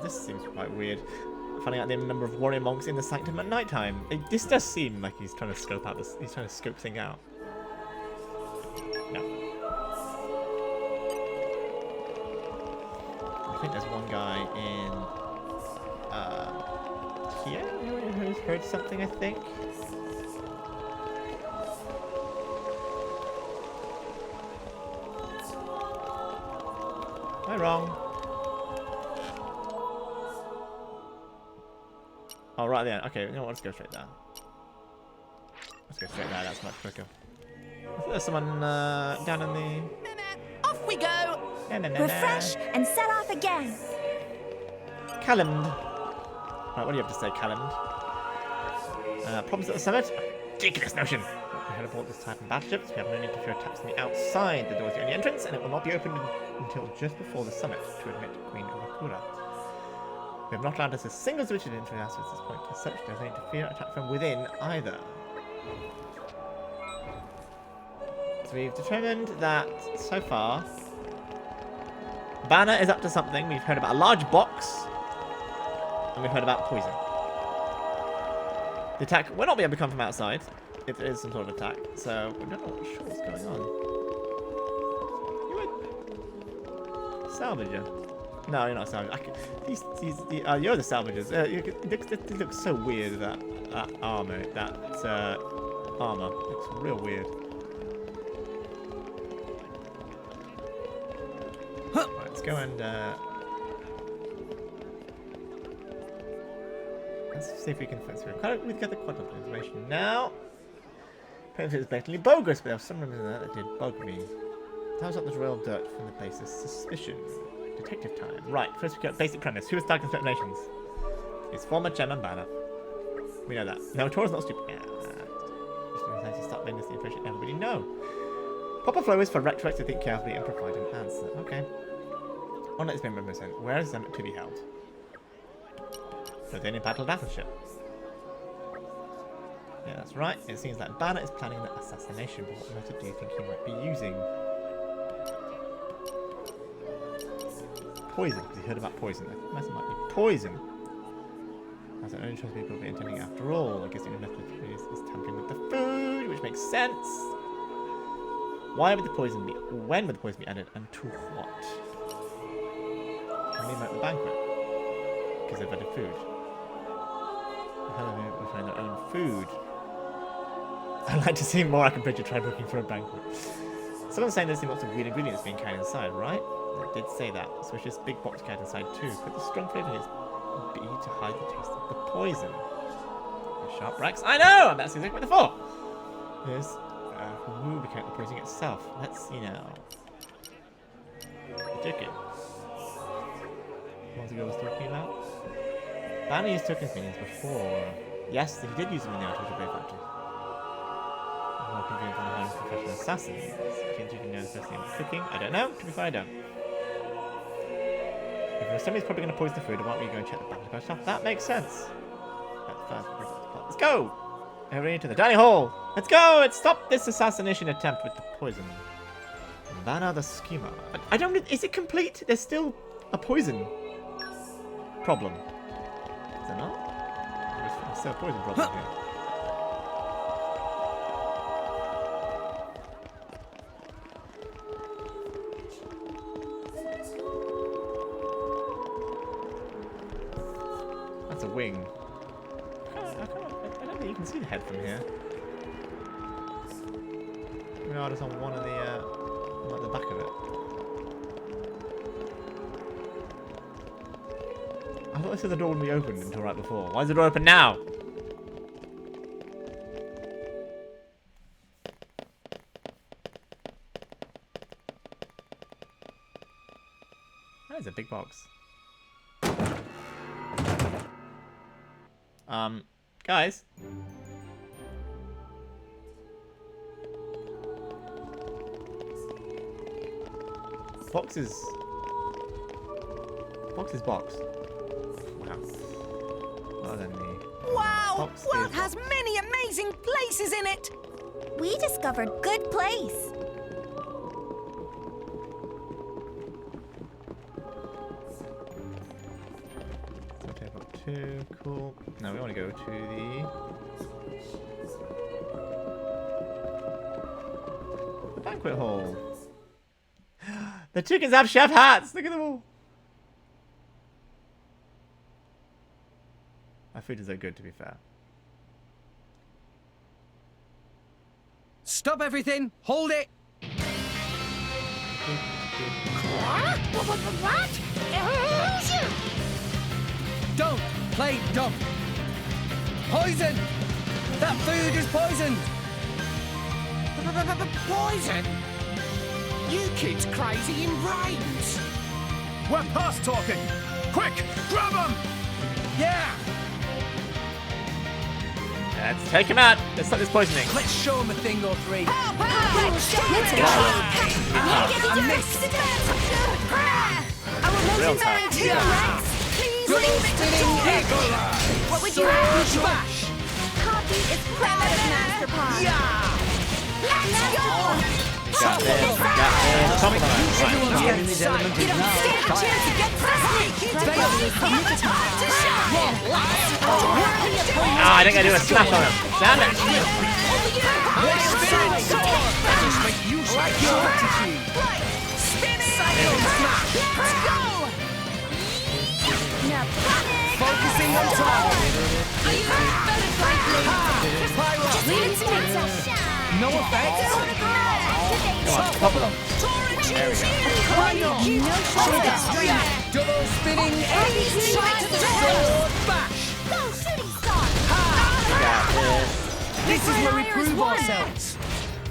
This seems quite weird. Finding out the number of warrior monks in the sanctum at night time. This does seem like he's trying to scope out this. He's trying to scope thing out. No. I think there's one guy in here who's heard something. I think. Am I wrong? Oh, right there. Okay, you know what? Let's go straight there. Let's go straight there. That's much quicker. I think there's someone down in the... Off we go! Refresh and set off again. Callumd. Right, what do you have to say, Callumd? Problems at the summit? Ridiculous notion. We heard about this type of battleships. We have no need to fear attacks from the outside. The door is the only entrance, and it will not be opened until just before the summit to admit Queen Umakura. We have not allowed us a single switch into the assets at this point. As such, there's no need to fear attack from within either. So we've determined that, so far, Bana is up to something. We've heard about a large box, and we've heard about poison. The attack will not be able to come from outside, if there is some sort of attack, so we're not sure what's going on. You a salvager? No, you're not a salvager. You're the salvagers. It looks so weird, that armor. That armor looks real weird. Right, let's go and let's see if we can find through. We get the quantum information now. Perhaps it was blatantly bogus, but there was some rumors in there that did bug me. Times up this royal dirt from the basis suspicion. Detective time. Right, first we got basic premise. Who is Dark Nations? It's former chairman Bana. We know that. No, Tor's not stupid. Yeah, just to start letting this information everybody know. Proper flow is for Rectrex to think carefully and provide an answer. Okay. On it's been represent. Where is Summit to be held? Within a battle battleship. Yeah, that's right. It seems like Bana is planning an assassination, but what method do you think he might be using? Poison, because he heard about poison. I think the method might be poison. As an only choice people will be intending after all. I guess the only method is tampering with the food, which makes sense. Why would the poison be? When would the poison be added, and to what? Can they make the banquet? Because they've added food. How do they find their own food? I'd like to see more I can picture try booking for a banquet. Someone's saying there's lots of weird ingredients being carried inside, right? I did say that. So it's just big box carried inside too. Put the strong flavour in its B to hide the taste of the poison. Sharp racks. I know! And that's exactly what they're for! There's who will be carrying the poison itself. Let's see now. Chicken. What was the girl was talking about? Bana used tokens minions before. Yes, he did use them in the Artificial Blade Factory. More convenient than hiring professional assassins. Can you know the first thing about cooking? I don't know. To be fair, I don't. If somebody's probably going to poison the food, why don't we go and check the battle shop? That makes sense. Let's go! Everybody to the dining hall! Let's go! Let's stop this assassination attempt with the poison. Bana the schemer. I don't... Is it complete? There's still a poison problem. Is there not? There's still a poison problem here. That's a wing. I don't think you can see the head from here. We are just on one of the, like the back of it. I thought they said the door wouldn't be opened until right before. Why is the door open now? That is a big box. Guys. Boxes. Boxes box. Wow. Well then Wow! World has many amazing places in it! We discovered good place. So table up 2, cool. Now we want to go to the banquet hall. The chickens have chef hats! Look at them all! Our food is so good, to be fair. Stop everything! Hold it! What? Don't play dumb! Poison! That food is poisoned! Poison? You kids crazy in brains. We're past talking! Quick, grab them! Yeah! Let's take him out! Let's stop this poisoning. Let's show him a thing or three. Let's go! I missed! Our motions are in tune, Rex! Please leave it to Tor! What would you have? Smash! Copy is proud of Master Pod! Let's go! Got this, got this. Come on, right. These elements now. I think I do a smash on him. Damn it! Focusing on top. No effect. Come on, pop them. There we go. Double spinning ace. Sword bash. This is where we prove ourselves.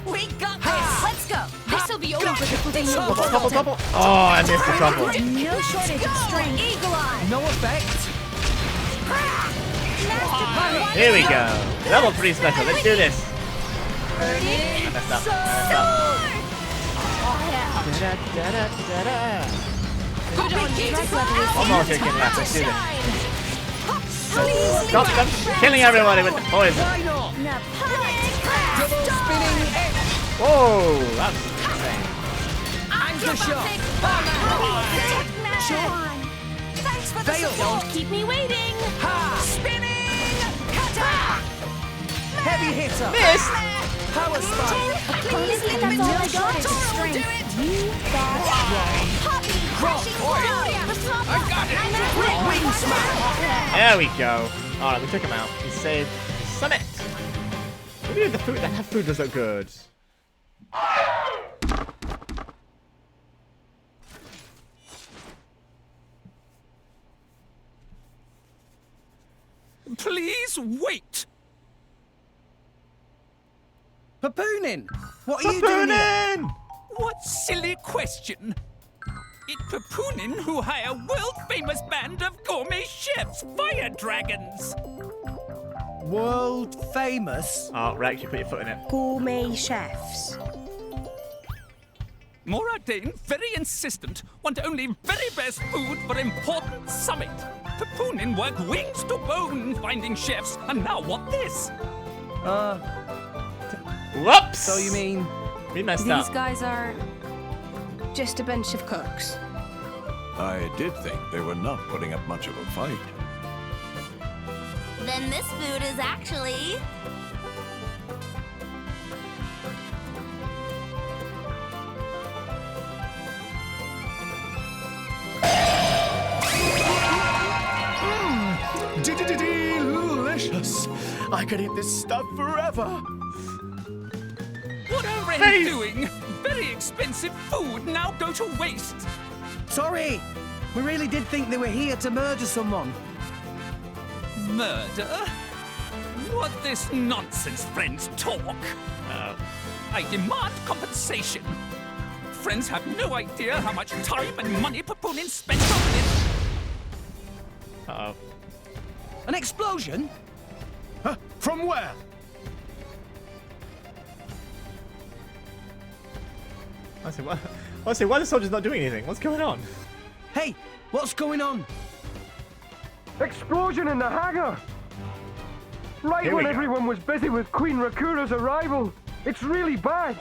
We got this! Let's go! This'll be over before they know. Double. Oh, I missed the trouble. No shortage of strength. Eagle Eye. No effect. Here we go. Level 3 special. Let's do this. I messed up. One more chicken left. Let's do this. Stop them killing everybody with the poison. Double spinning X. Whoa, that's insane. Anchor shot. Thanks for the support. Keep me waiting. Spinning! Cutter! Heavy hitter. Missed. Power spike. Please leave me no shortage of strength. You got it. I've got it! Wing smash. There we go. Alright, we took him out. We saved the summit. What do you do with the food? That food does look good. Please wait! Papoonin! What are you doing here? What silly question! It's Papoonin who hire world-famous band of gourmet chefs, fire dragons! World famous? Oh, Rex, you put your foot in it. Gourmet chefs. Moradane, very insistent, want only very best food for important summit. Papoonin work wings to bone finding chefs, and now what this? Whoops! So you mean... We messed up. These guys are Just a bunch of cooks. I did think they were not putting up much of a fight. Then this food is actually... Delicious! I could eat this stuff forever! What are Ren doing? Very expensive food now go to waste. Sorry! We really did think they were here to murder someone. Murder? What this nonsense friends talk? I demand compensation. Friends have no idea how much time and money Papunin spent on this. Uh-oh. An explosion? From where? Honestly, why are the soldiers not doing anything? What's going on? Hey, what's going on? Explosion in the hangar! Right Here we when go. everyone was busy with Queen Rakura's arrival. It's really bad.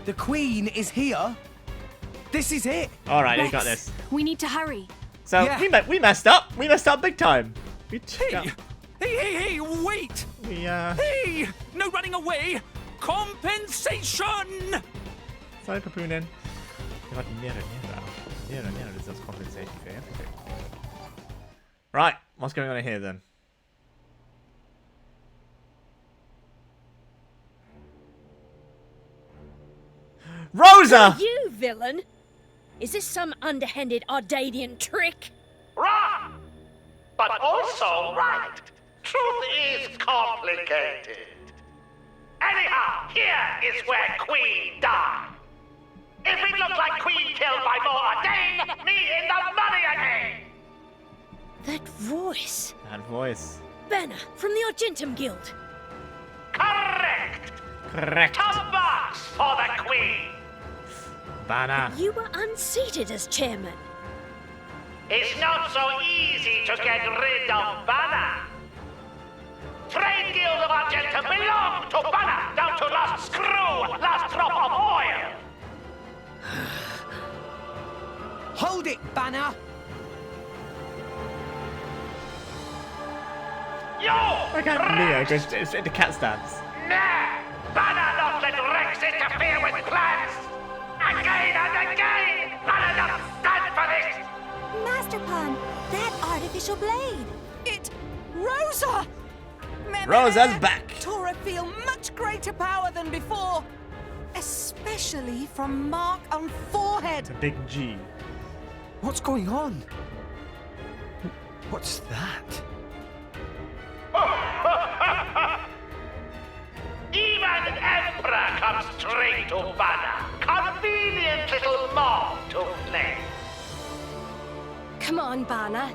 The Queen is here? This is it? Alright, you got this. We need to hurry. So, Yeah. we messed up. We messed up big time. Hey, wait! Hey! No running away! Compensation! Sorry, Papunin. You got Nero deserves compensation for everything. Right, what's going on here then? Rosa! You villain! Is this some underhanded Ardanian trick? Wrong! But also right. Truth is complicated. Anyhow, here is where Queen died. If it looks like Queen killed by Moradane, me in the money again! That voice. That voice. Bana, from the Argentum Guild. Correct! Correct. Top box for the Queen! Bana. You were unseated as chairman. It's not so easy to get rid of Bana. Trade Guild of Argentum belong to Bana, down to last screw, last drop of oil. Hold it, Bana! You! Look at Neo goes straight to cat stance. Nah! Bana not let Rex interfere with plans! Again and again! Bana not stand for this! Master Pan, that artificial blade. Rosa! Rosa's back. Tora feel much greater power than before. Especially from mark on forehead. It's a big G. What's going on? What's that? Even Emperor comes straight to Bana. Convenient little mob to play. Come on, Bana.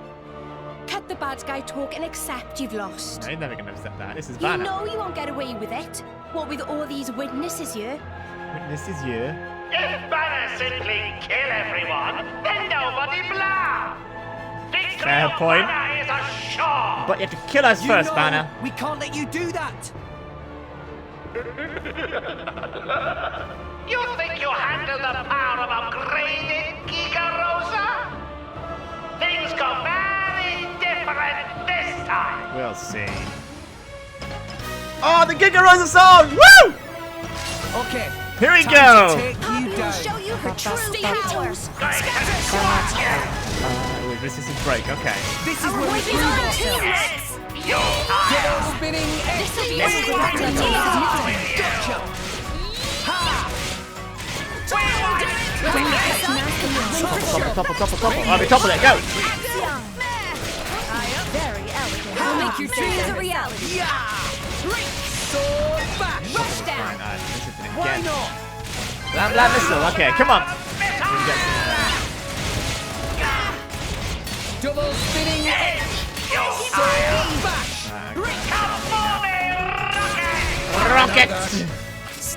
Cut the bad guy talk and accept you've lost. I'm never gonna accept that. This is You Bana. know you won't get away with it. What with all these witnesses here? Witnesses here. If Bana simply kill everyone, then nobody blah. Victory Fair of point. Bana is assured. But you have to kill us first, know Bana. We can't let you do that! You think you handle the power of upgraded Giga Rosa? Things go very different this time. We'll see. Oh, the Giga Rosa song! Woo! Okay. Here we time go. to take you down. Show you her true powers. Wait, resistance break. Okay. This is where we prove ourselves. Get on spinning egg. Gotcha. Topple. Oh, we topple it. Go. Very elegant. We'll make your dreams a reality. Sword back. Rush down. Why not? Blam missile. Okay, come on. Double spinning egg. Sword back. Rocket.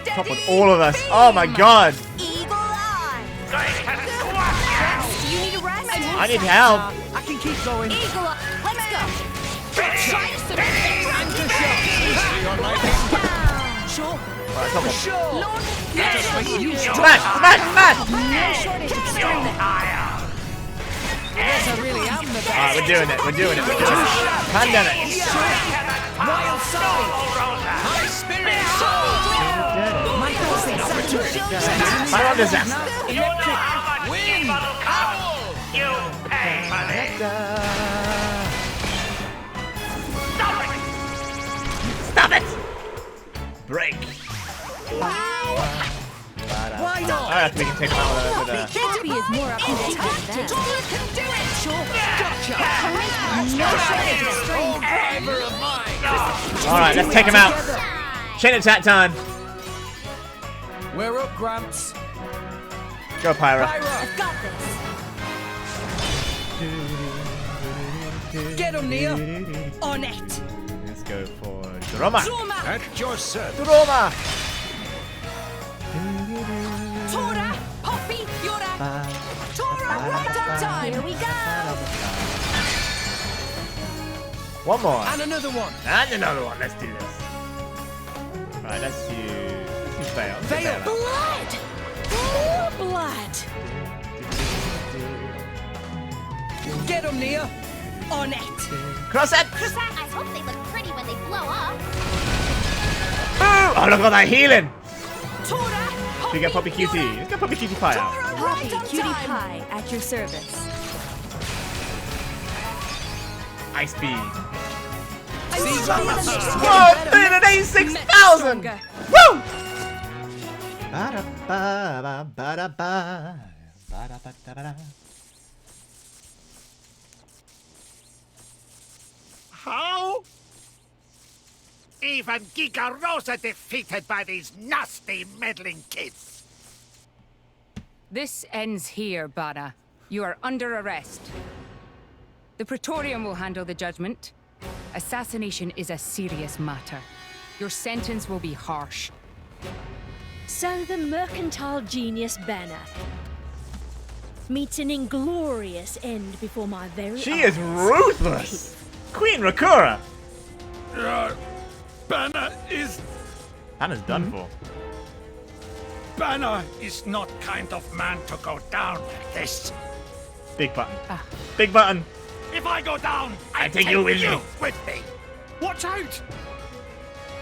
Toppled all of us. Oh my god. Eagle eye. You need a rest? I need help. I can keep going. Eagle eye. Let's go. Try some Sure. Right, topple. Sure. Lord, Smash. no shortage of strength. Yes, I really am the best. Alright, we're doing it. Pandemic. Wild side. High spirit soul. Michael Saint Final disaster. Electric wind. Owl. You pay for this. Stop it. Break. Why not? Alright, I reckon we can take him out with a... Poppy is more up to date than them. Tora can do it! Sure. Gotcha! No shortage of strength. Driver of mine! Alright, let's take him out. Chain attack time. We're up, Gramps. Go, Pyra. I've got this. Get him, Nia. On it. Let's go for Droma. At your service. Droma. Tora, Poppy, you're up. Tora, right on time. Here we go. One more. And another one. And another one. Let's do this. Right, let's use Veil. Veil. Blood! More blood! Get him, Nia. On it. Cross it. I hope they look pretty when they blow up. Oh, look at that healing. Tora, Should we get Poppy QT? Let's get Poppy QT Pie out. Poppy, cutie pie, at your service. Ice beam. Whoa, 386,000! Woo! Ba-da-ba, ba-da-ba, ba-da-ba-da-ba-da. How? Even Giga Rosa defeated by these nasty meddling kids. This ends here, Bana. You are under arrest. The Praetorium will handle the judgment. Assassination is a serious matter. Your sentence will be harsh. So the mercantile genius Bana meets an inglorious end before my very eyes. She is ruthless! Queen Rakura! Bana is... Bana's done for. Bana is not kind of man to go down like this. Big button. Big button. If I go down, I take you with me. With me. Watch out!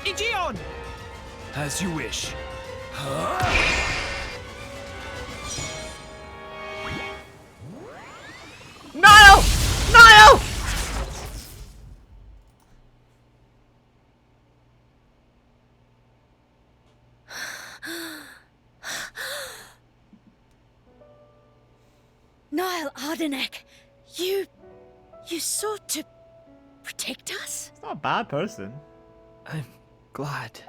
Igion! As you wish. Niall! Niall! Niall Ardenek, you sought to protect us? He's not a bad person. I'm glad.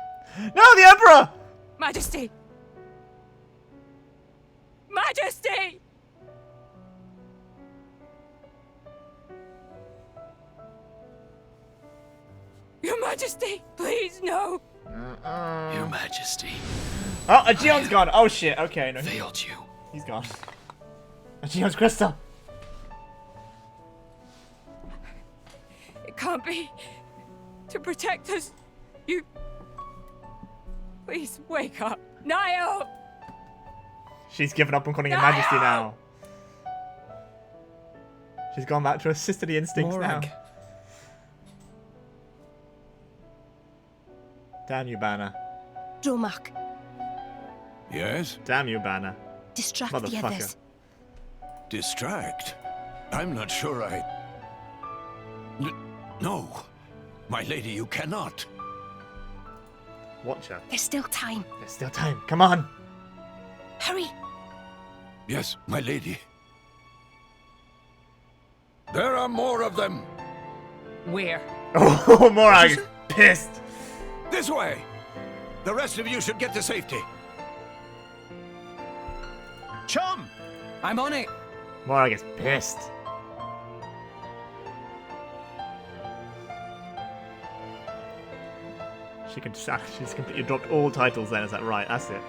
No, the Emperor! Majesty! Majesty! Your Majesty, please, no! Your Majesty. Oh, Aegeon's gone. Oh shit, okay. No, Failed you. He's gone. Aegeon's crystal. It can't be. To protect us, you... Please, wake up. Niall! She's given up on calling him Niall! Majesty now. She's gone back to her sisterly instincts now. Damn you, Bana. Dromak, Yes? Damn you, Bana. distract the Motherfucker. others. Distract? I'm not sure I... No. My lady, you cannot. Watch her. There's still time. There's still time. Come on. Hurry. Yes, my lady. There are more of them. Where? Oh, Morag is pissed. This way. The rest of you should get to safety. Chum! I'm on it. Morag is pissed. She's completely dropped all titles then, is that right? That's it.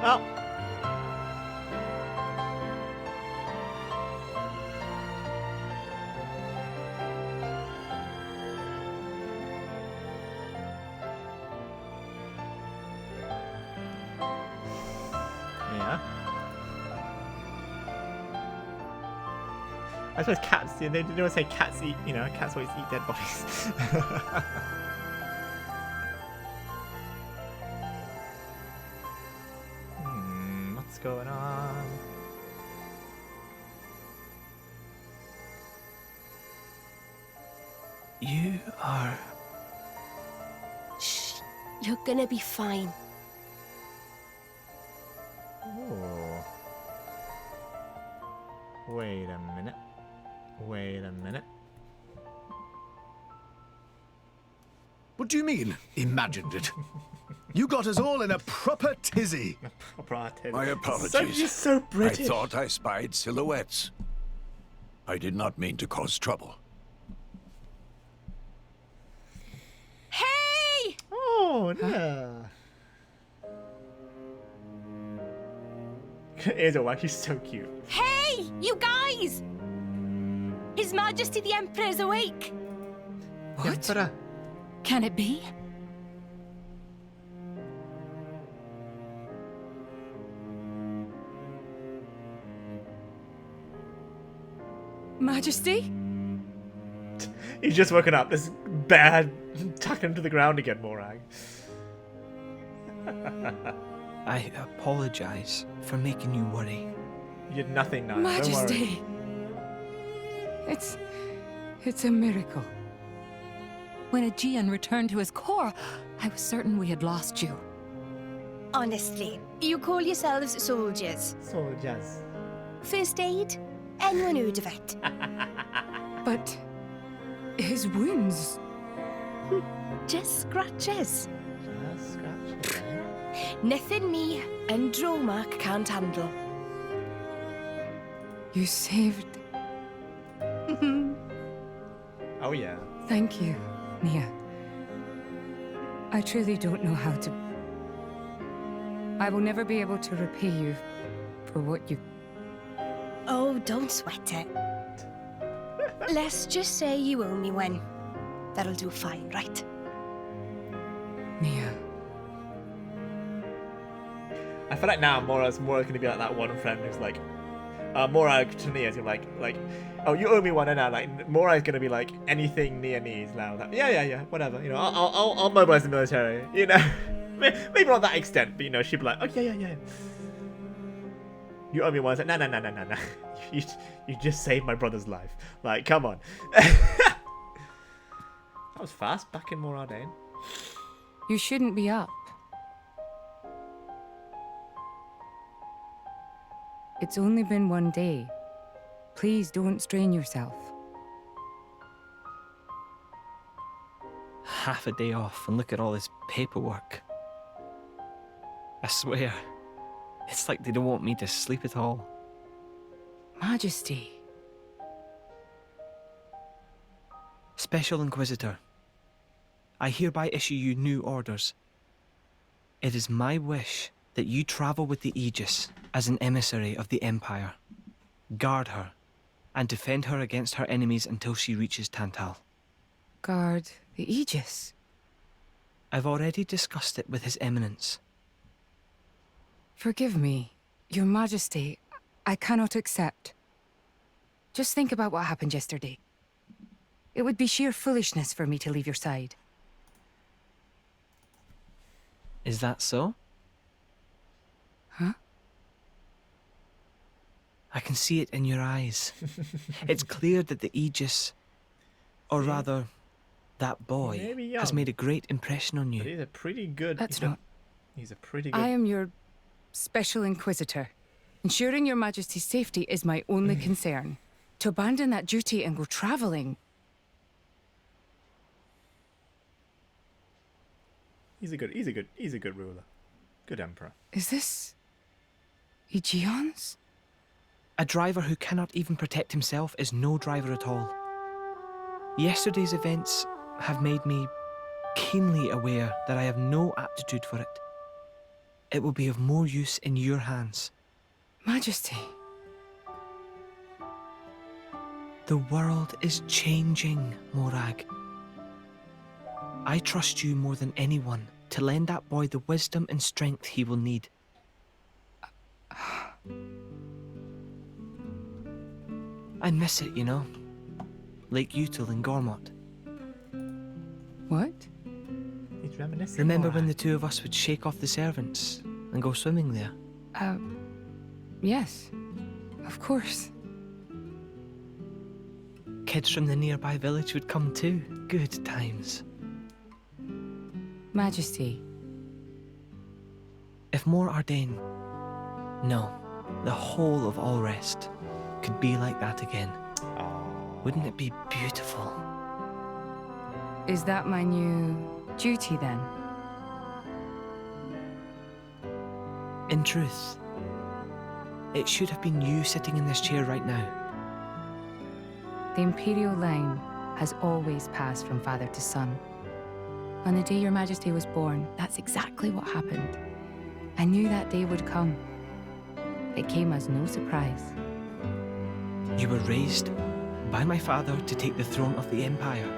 Well. Yeah. I suppose cats, they don't say cats eat, cats always eat dead bodies. What's going on? You are... Shh. You're gonna be fine. Oh. Wait a minute. Wait a minute. What do you mean, imagined it? You got us all in a proper tizzy. My apologies. You're so British. I thought I spied silhouettes. I did not mean to cause trouble. Hey! Oh, no. Here's a she's so cute. Hey, you guys! His Majesty the Emperor is awake. What? Can it be? Majesty? He's just woken up. This bad tuck him to the ground again, Morag. I apologize for making you worry. You did nothing now. Majesty! It's a miracle. When Aegean returned to his core, I was certain we had lost you. Honestly, you call yourselves soldiers. Soldiers. First aid? Anyone heard of it? But his wounds... Just scratches. Just scratches, eh? Nothing me and Dromark can't handle. You saved... Oh, yeah. Thank you, Nia. I truly don't know how to... I will never be able to repay you for what you... Oh, don't sweat it. Let's just say you owe me one. That'll do fine, right? Nia. I feel like now Mora's gonna be like that one friend who's like, Mora to Nia is gonna be like, oh, you owe me one, and now like Mora's gonna be like anything Nia needs now. Like, yeah, whatever. You know, I'll mobilize the military. You know, maybe not that extent, but you know, she'd be like, oh yeah. You owe me one. It's like, no. You just saved my brother's life. Like, come on. That was fast back in Morardane. You shouldn't be up. It's only been one day. Please don't strain yourself. Half a day off and look at all this paperwork. I swear, it's like they don't want me to sleep at all. Majesty. Special Inquisitor, I hereby issue you new orders. It is my wish that you travel with the Aegis as an emissary of the Empire. Guard her, and defend her against her enemies until she reaches Tantal. Guard the Aegis? I've already discussed it with His Eminence. Forgive me, Your Majesty. I cannot accept. Just think about what happened yesterday. It would be sheer foolishness for me to leave your side. Is that so? Huh? I can see it in your eyes. It's clear that the Aegis, or rather, that boy, has made a great impression on you. But he's a pretty good... He's a pretty good... I am your Special Inquisitor. Ensuring Your Majesty's safety is my only concern. To abandon that duty and go traveling... He's a good ruler. Good emperor. Is this... Aegeon's? A driver who cannot even protect himself is no driver at all. Yesterday's events have made me keenly aware that I have no aptitude for it. It will be of more use in your hands. Majesty. The world is changing, Morag. I trust you more than anyone to lend that boy the wisdom and strength he will need. I miss it, you know. Lake Util and Gormott. What? He's reminiscing. Remember when the two of us would shake off the servants and go swimming there? Yes. Of course. kids from the nearby village would come too. Good times. Majesty. If more Ardain, no, the whole of All Rest, could be like that again, wouldn't it be beautiful? Is that my new duty then? In truth, it should have been you sitting in this chair right now. The Imperial line has always passed from father to son. On the day your Majesty was born, that's exactly what happened. I knew that day would come. It came as no surprise. You were raised by my father to take the throne of the Empire,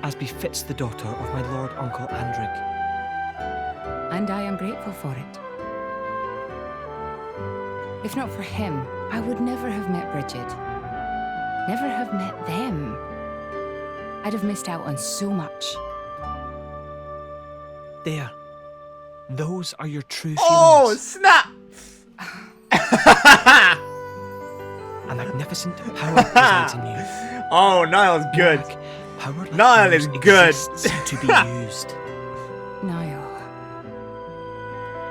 as befits the daughter of my Lord Uncle Andric. And I am grateful for it. If not for him, I would never have met Bridget. Never have met them. I'd have missed out on so much. There. Those are your true feelings. Oh, snap! A magnificent power resides in you. Oh, Niall's good. Power like Niall is yours good. exists to be used. Niall.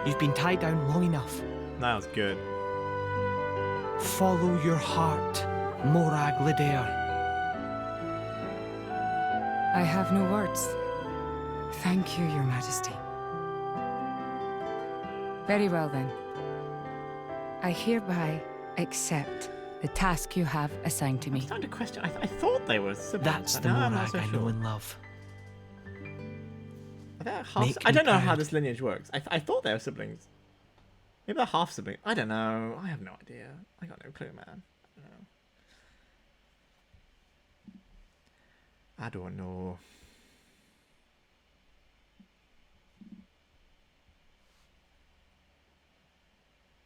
You've been tied down long enough. Niall's good. Follow your heart, Morag Lidair. I have no words. Thank you, Your Majesty. Very well then. I hereby accept the task you have assigned to me. I'm starting to question. I thought they were siblings. That's but the now I'm Morag not so I know sure. and love. Are they half? Make I don't me know how proud. this lineage works. I thought they were siblings. Maybe they're half siblings. I don't know. I have no idea. I got no clue, man. I don't know.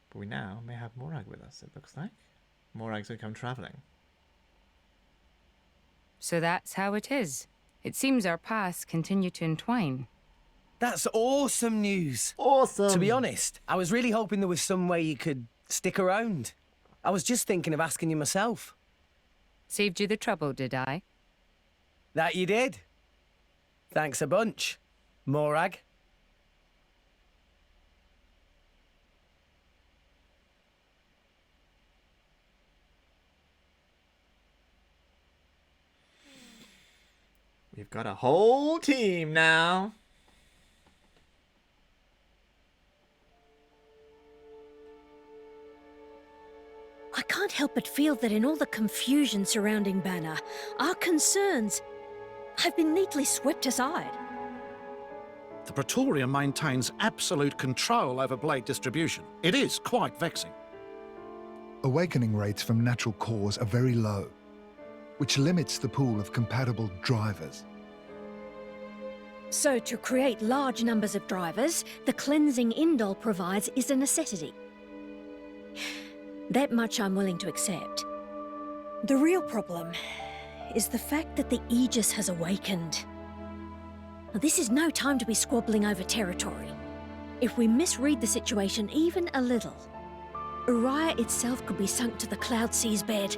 But we now may have Morag with us, it looks like. Morag's going to come travelling. So that's how it is. It seems our paths continue to entwine. That's awesome news. Awesome. To be honest, I was really hoping there was some way you could stick around. I was just thinking of asking you myself. Saved you the trouble, did I? That you did. Thanks a bunch, Morag. We've got a whole team now. I can't help but feel that in all the confusion surrounding Bana, our concerns have been neatly swept aside. The Praetorium maintains absolute control over blade distribution. It is quite vexing. Awakening rates from natural cores are very low, which limits the pool of compatible drivers. So to create large numbers of drivers, the cleansing Indol provides is a necessity. That much I'm willing to accept. The real problem is the fact that the Aegis has awakened. Now, this is no time to be squabbling over territory. If we misread the situation even a little, Uriah itself could be sunk to the Cloud Sea's bed.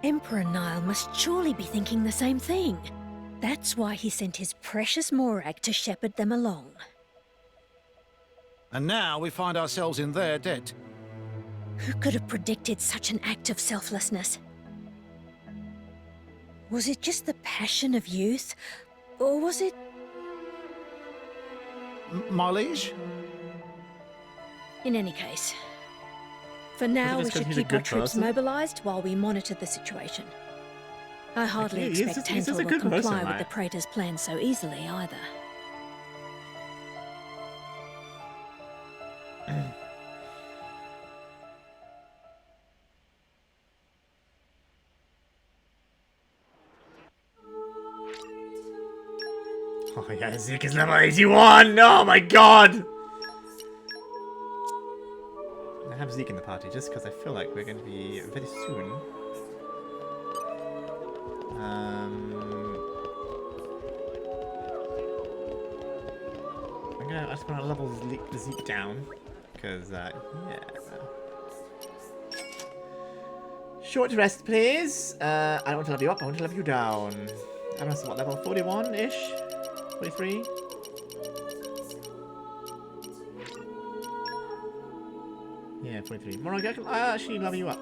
Emperor Niall must surely be thinking the same thing. That's why he sent his precious Morag to shepherd them along. And now we find ourselves in their debt. Who could have predicted such an act of selflessness? Was it just the passion of youth? Or was it... My liege? In any case, for now we it's 'cause should he's a keep our good troops person? mobilized while we monitor the situation. I hardly He's expect a Tantor will good comply person, with mate. the Praetor's plan so easily either. Oh yeah, Zeke is level 81! Oh my god! I have Zeke in the party just because I feel like we're going to be very soon. I just want to level Zeke down because yeah. Short rest, please. I don't want to level you up, I want to level you down. I'm at what, level 41-ish? 43? Yeah, 43. Morag, I'll actually level you up.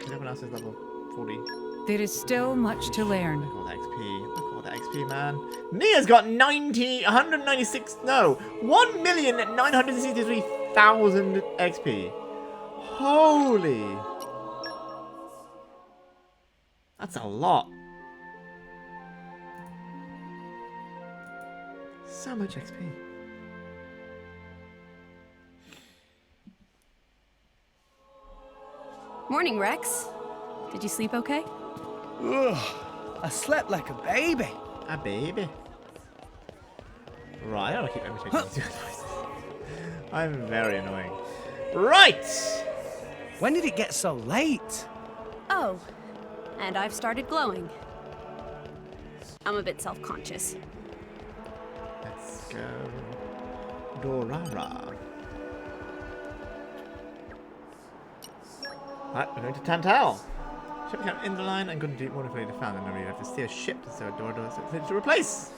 Everyone else is level 40. There is still much to learn. Look at all that XP. Look at all that XP, man. Nia's got 196, no, 1,963,000 XP. Holy. That's a lot. So much XP. Morning, Rex. Did you sleep okay? Ugh, I slept like a baby. A baby? Right, I don't keep imitating these voices. I'm very annoying. Right! When did it get so late? Oh, and I've started glowing. I'm a bit self-conscious. Let's go. Dorara. Right, we're going to Tantal. Ship account in the line and going to deep water for you to find, and you have to steer ship so door doors to replace.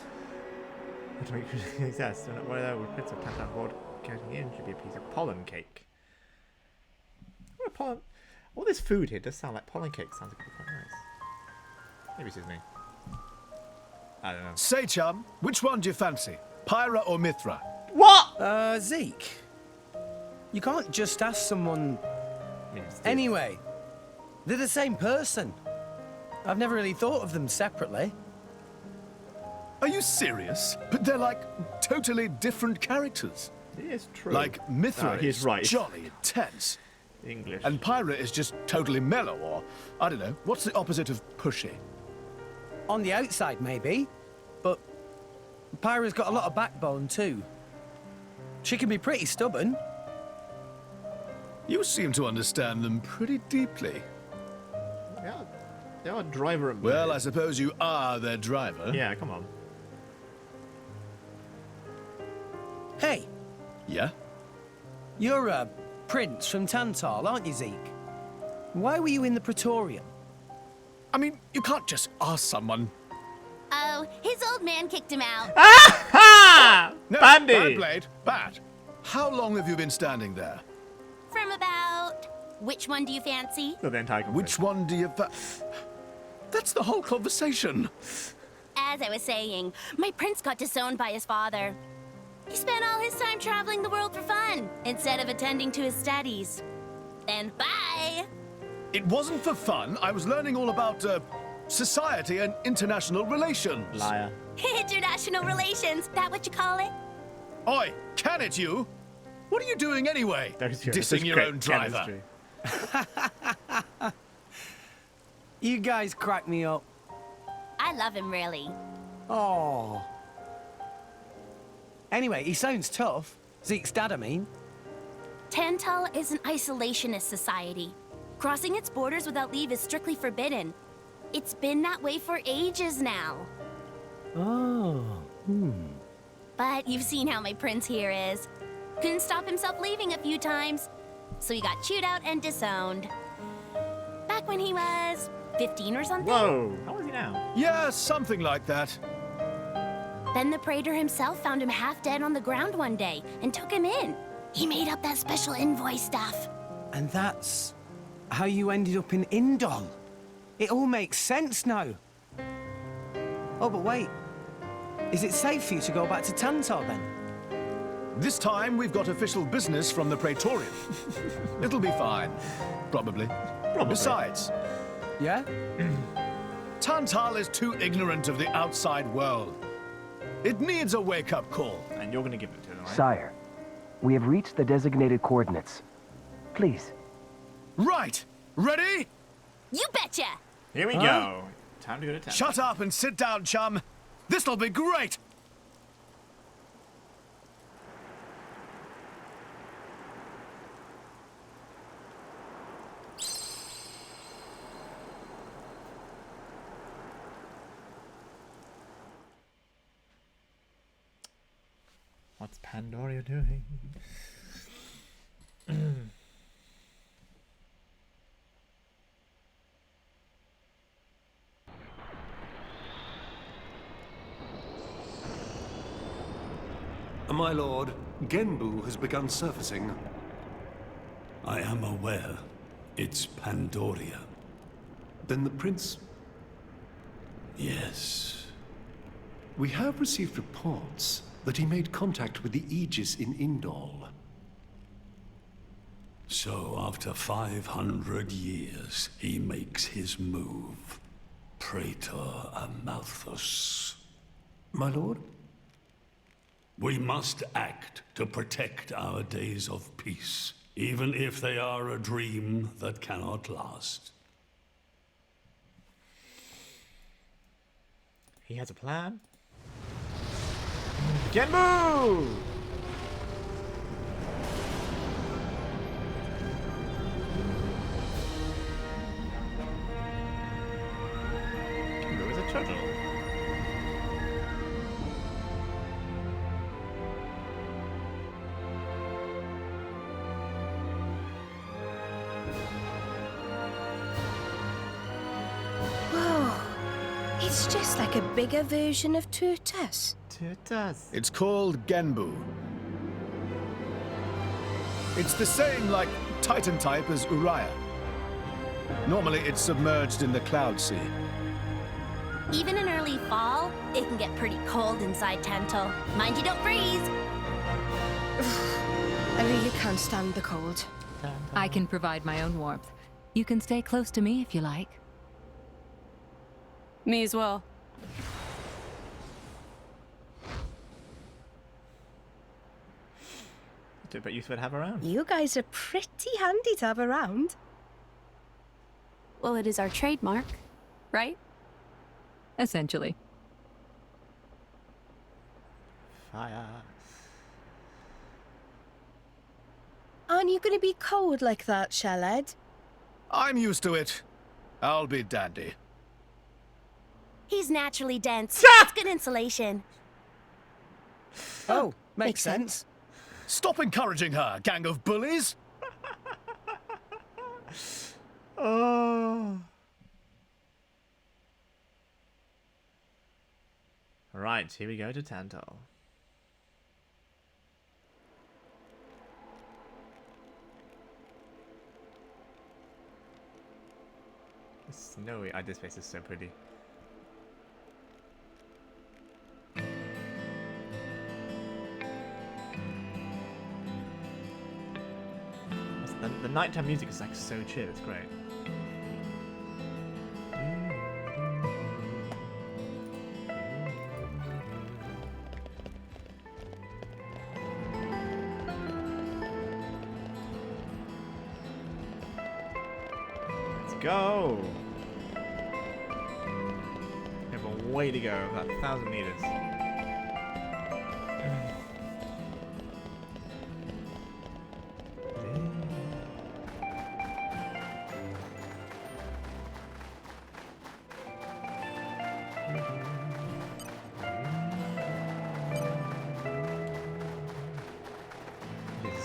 To make success. Do not worry though, we'll put some Tantal board coating in should be a piece of pollen cake. What pollen? All this food here does sound like pollen cake. Sounds like quite nice. Maybe it's just me. I don't know. Say, chum, which one do you fancy? Pyra or Mithra? What? Zeke. You can't just ask someone. Anyway, they're the same person. I've never really thought of them separately. Are you serious? But they're like totally different characters. It is true. Like Mithra he's is right. jolly intense. English. And Pyra is just totally mellow, or I don't know. What's the opposite of pushy? On the outside, maybe. But Pyra's got a lot of backbone, too. She can be pretty stubborn. You seem to understand them pretty deeply. Yeah, they are driver and well, I suppose you are their driver. Yeah, come on. Hey. Yeah? You're a prince from Tantal, aren't you, Zeke? Why were you in the Praetorium? I mean, you can't just ask someone. Oh, his old man kicked him out. Ah! No, Bandy! bad blade, bad. How long have you been standing there? From about... Which one do you fancy? The entire conversation. Which one do you... That's the whole conversation. As I was saying, my prince got disowned by his father. He spent all his time traveling the world for fun, instead of attending to his studies. Then bye! It wasn't for fun. I was learning all about, society and international relations. Liar. International relations, that what you call it? Oi, can it you? What are you doing anyway? Dissing your own driver. You guys crack me up. I love him, really. Oh. Anyway, he sounds tough. Zeke's dad, I mean. Tantal is an isolationist society. Crossing its borders without leave is strictly forbidden. It's been that way for ages now. Oh. But you've seen how my prince here is. Couldn't stop himself leaving a few times, so he got chewed out and disowned. Back when he was 15 or something. Whoa, how old is he now? Yeah, something like that. Then the praetor himself found him half dead on the ground one day and took him in. He made up that special envoy stuff. And that's how you ended up in Indol. It all makes sense now. Oh, but wait. Is it safe for you to go back to Tantal then? This time we've got official business from the Praetorium. It'll be fine. Probably. Besides... Yeah? Tantal is too ignorant of the outside world. It needs a wake-up call. And you're gonna give it to them, right? Sire, we have reached the designated coordinates. Please. Right! Ready? You betcha! Here we go. Time to go to town. Shut up and sit down, chum. This'll be great! What's Pandora doing? My lord, Genbu has begun surfacing. I am aware. It's Pandoria. Then the prince... Yes. We have received reports that he made contact with the Aegis in Indol. So after 500 years, he makes his move. Praetor Amalthus. My lord? We must act to protect our days of peace, even if they are a dream that cannot last. He has a plan. Genbu! Genbu is a turtle. Whoa. It's just like a bigger version of Turtus. Turtus. It's called Genbu. It's the same, like, Titan type as Uriah. Normally, it's submerged in the Cloud Sea. Even in early fall, it can get pretty cold inside Tantal. Mind you don't freeze. I really can't stand the cold. I can provide my own warmth. You can stay close to me if you like. Me as well. But you should have around. You guys are pretty handy to have around. Well, it is our trademark, right? Essentially. Fire. Aren't you going to be cold like that, Shellhead? I'm used to it. I'll be dandy. He's naturally dense. It's good insulation. Oh, makes sense. Stop encouraging her, gang of bullies! Oh. Right, here we go to Tantal. It's snowy. This place is so pretty. The nighttime music is like so chill, it's great. Let's go! We have a way to go, about 1,000 meters.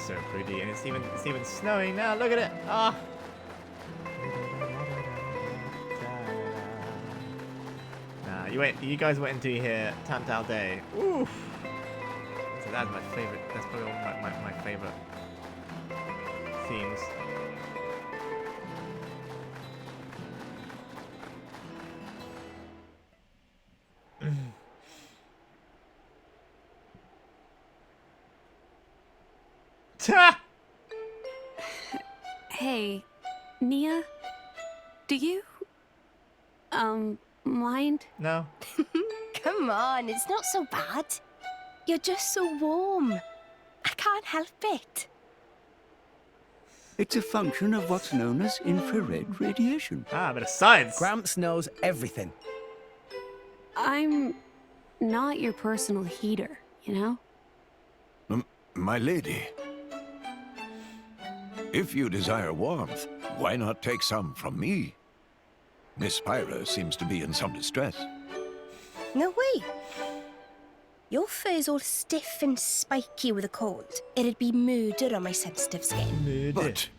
So pretty, and it's even snowing now. Look at it! Ah. Nah, you guys wait until you hear Tantal Day. Oof. So that's my favorite. That's probably one of my favorite themes. Hey, Nia, do you, mind? No. Come on, it's not so bad. You're just so warm. I can't help it. It's a function of what's known as infrared radiation. Ah, but of science. Gramps knows everything. I'm not your personal heater, you know? My lady. If you desire warmth, why not take some from me? Miss Pyra seems to be in some distress. No way. Your fur's all stiff and spiky with a cold. It'd be murder on my sensitive skin. But,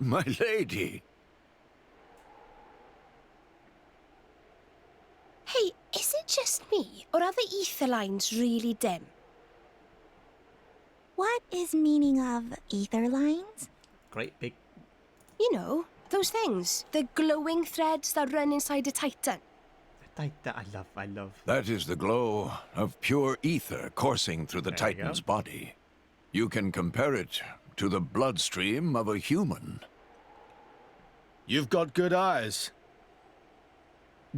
my lady... Hey, is it just me, or are the ether lines really dim? is meaning of ether lines? Great big. You know, those things. The glowing threads that run inside a titan. I love. That is the glow of pure ether coursing through the Titan's body. You can compare it to the bloodstream of a human. You've got good eyes.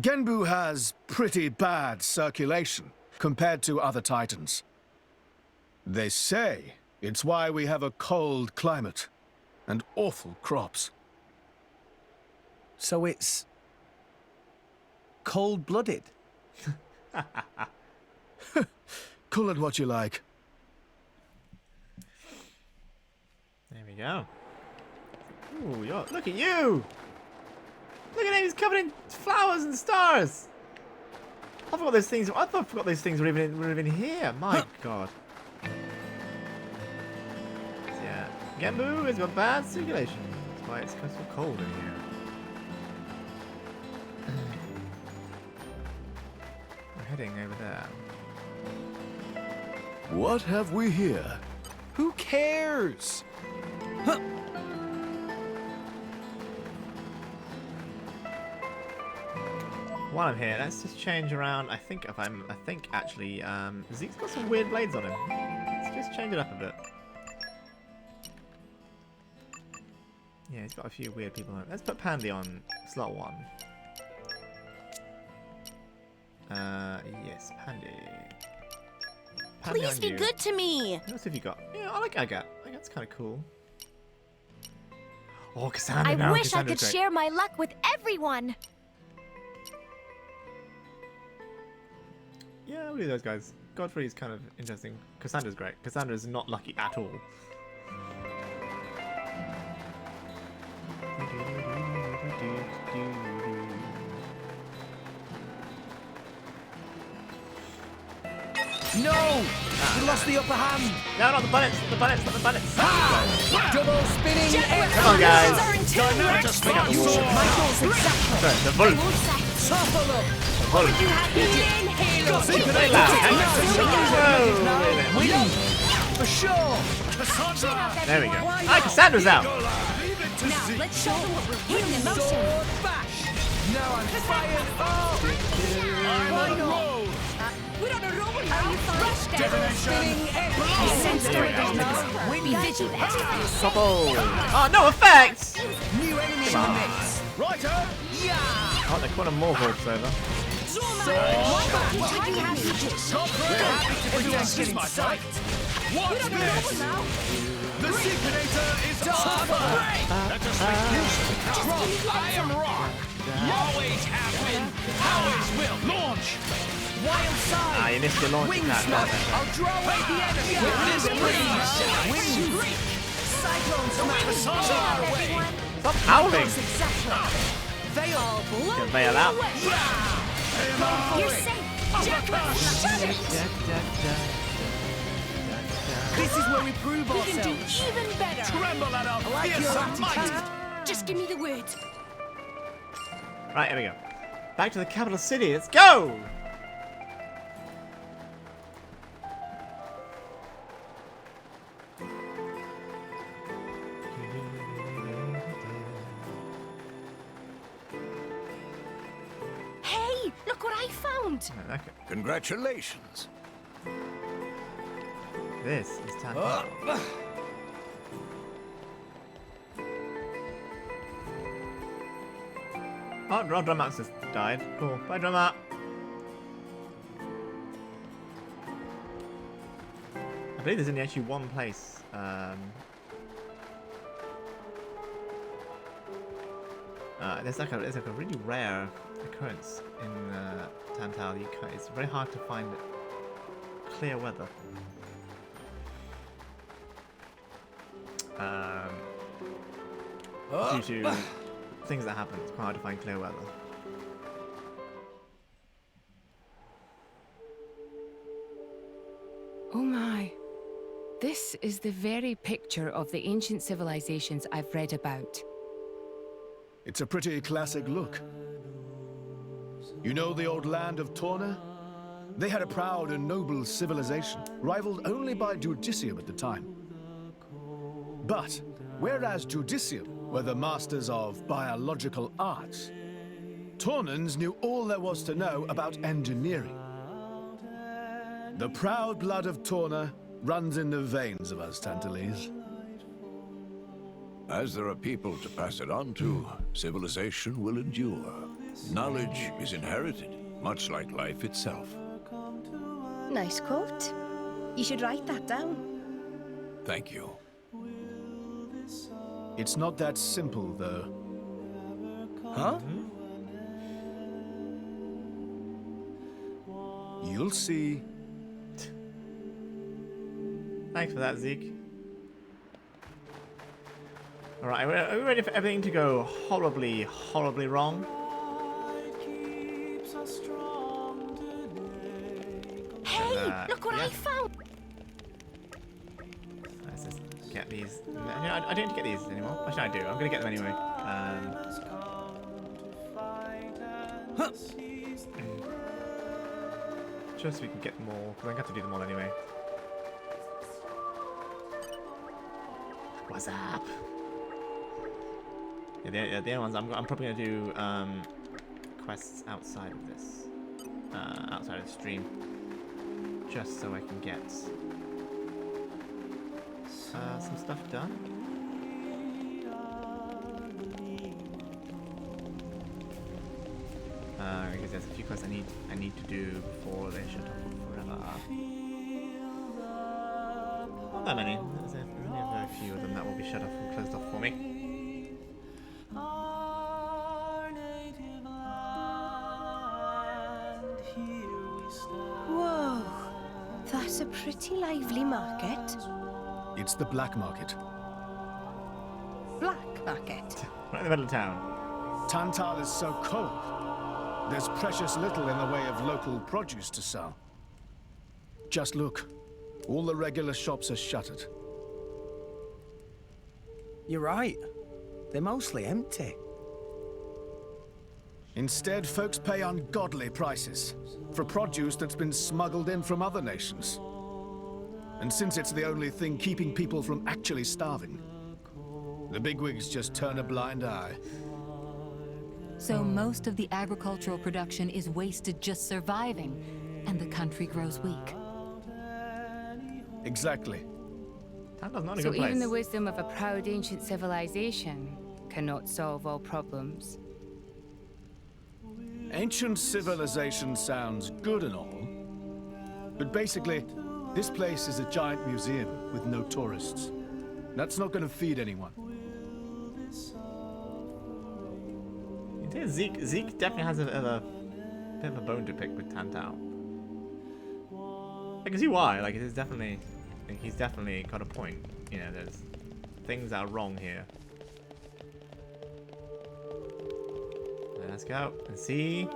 Genbu has pretty bad circulation compared to other Titans. They say it's why we have a cold climate and awful crops. So it's cold-blooded? Call it what you like. There we go. Ooh, look at you! Look at him, he's covered in flowers and stars! I forgot those things. I forgot those things were even here. My god. Yeah. Genbu is got bad circulation. That's why it's so cold in here. We're heading over there. What have we here? Who cares? Huh. While I'm here, let's just change around. I think actually, Zeke's got some weird blades on him. Let's just change it up a bit. Yeah, he's got a few weird people on it. Let's put Pandy on slot 1. Yes, Pandy. Please be good to me. What else have you got? Yeah, I like Agat. Agat's kind of cool. Oh, Cassandra. I wish I could share my luck with everyone. Yeah, we'll do those guys. Godfrey's kind of interesting. Cassandra's great. Cassandra's not lucky at all. No! We lost the upper hand! No, not the bullets! The bullets, not the bullets! Double spinning air! Come on, guys! Just pick up the wall. Sorry, the bullets! Topple up! The bullets! Stay loud! Win! For sure! There we go. Ah, Cassandra's out! Now, let's show them what we're really in motion. Bash! Now I'm fired up! I'm on a roll! We're on a roll now. Rush down. Spinning air! Be vigilant. Couple! Oh, no effect! New enemy in the mix! Righto! Yeah! Oh, they're calling more Hawks over. Everyone's getting psyched! What's this? The Secretor is on! That just makes you I am rock. Always have been, always will. Launch! Wild side! Ah, you missed your launch Wing attack. smack! I'll draw away the enemy! With this breeze! Wing streak! Cyclone smash! Far away! Stop howling! Veil! Get Veil out. You're safe. Jack, shut it. This is where we prove We ourselves! can do even better. Tremble at our fearsome might! Just give me the word. Right, here we go. Back to the capital city. Let's go! Hey, look what I found. Okay. Congratulations. This is time. Oh, Drummax has died. Cool. Bye, Drummax. I believe there's only actually one place. There's like a really rare occurrence in Tantal. It's very hard to find clear weather. Due to things that happen, it's quite hard to find clear weather. Oh my. This is the very picture of the ancient civilizations I've read about. It's a pretty classic look. You know the old land of Torna? They had a proud and noble civilization, rivaled only by Dudicium at the time. But whereas Judicium were the masters of biological arts, Tornans knew all there was to know about engineering. The proud blood of Torna runs in the veins of us Tantalese. As there are people to pass it on to, civilization will endure. Knowledge is inherited, much like life itself. Nice quote. You should write that down. Thank you. It's not that simple, though. Huh? You'll see. Thanks for that, Zeke. Alright, are we ready for everything to go horribly, horribly wrong? Hey, look what I found! Let's just get these. I don't need to get these anymore. Actually, I do. I'm going to get them anyway. Just so we can get more. We're going to have to do them all anyway. What's up? Yeah, the other ones, I'm probably going to do quests outside of this. Outside of the stream. Just so I can get some stuff done. Because there's a few quests I need to do before they shut off forever. Not that many. There's only a very few of them that will be shut off and closed off for me. Whoa, that's a pretty lively market. It's the black market. Black market? Right in the middle of town. Tantal is so cold. There's precious little in the way of local produce to sell. Just look. All the regular shops are shuttered. You're right. They're mostly empty. Instead, folks pay ungodly prices for produce that's been smuggled in from other nations. And since it's the only thing keeping people from actually starving, the bigwigs just turn a blind eye. So most of the agricultural production is wasted just surviving, and the country grows weak. Exactly. So even the wisdom of a proud ancient civilization cannot solve all problems. Ancient civilization sounds good and all, but basically, this place is a giant museum with no tourists. That's not going to feed anyone. Zeke definitely has a bit of a bone to pick with Tantal. I can see why. Like, it is definitely, like, he's definitely got a point. You know, there's things that are wrong here. Let's go and see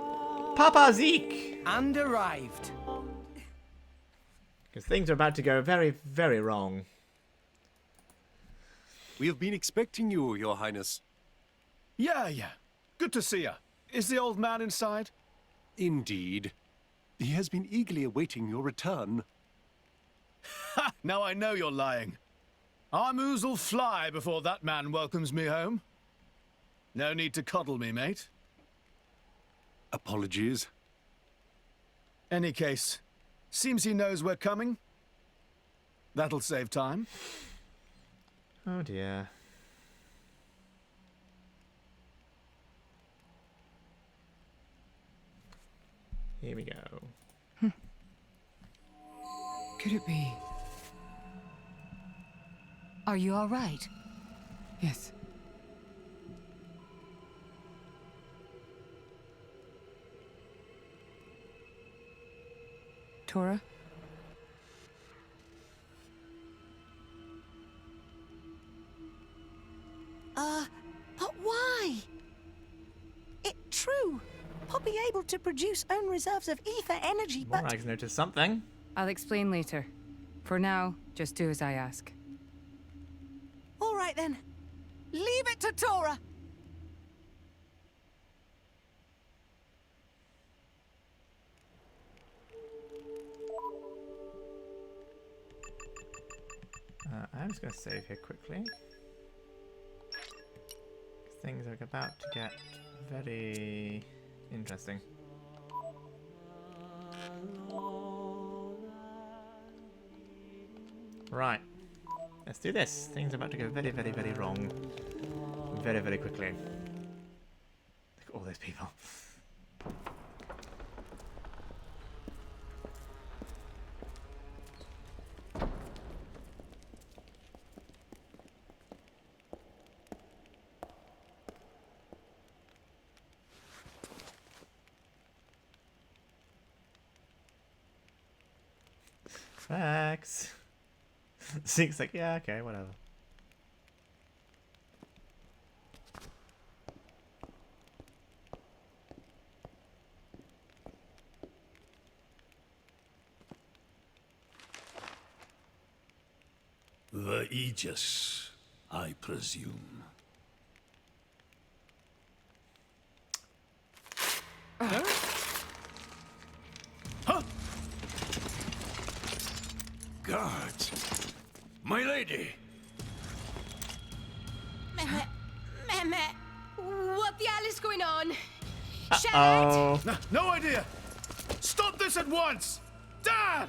Papa Zeke. And arrived. Because things are about to go very, very wrong. We have been expecting you, Your Highness. Yeah. Good to see you. Is the old man inside? Indeed. He has been eagerly awaiting your return. Ha! Now I know you're lying. Our moos'll fly before that man welcomes me home. No need to coddle me, mate. Apologies. Any case, seems he knows we're coming. That'll save time. Oh dear. Here we go. Could it be? Are you all right? Yes. Tora? But why? It true. Poppy able to produce own reserves of ether energy, but... Morag's noticed something. I'll explain later. For now, just do as I ask. All right then. Leave it to Tora. I'm just going to save here quickly. Things are about to get very interesting. Right. Let's do this. Things are about to go very, very, very wrong. Very, very quickly. Look at all those people. Rex. Zeke's like, yeah, okay, whatever. The Aegis, I presume. Huh? Guards! My lady! Mehmet, what the hell is going on? Oh. No idea! Stop this at once! Dad!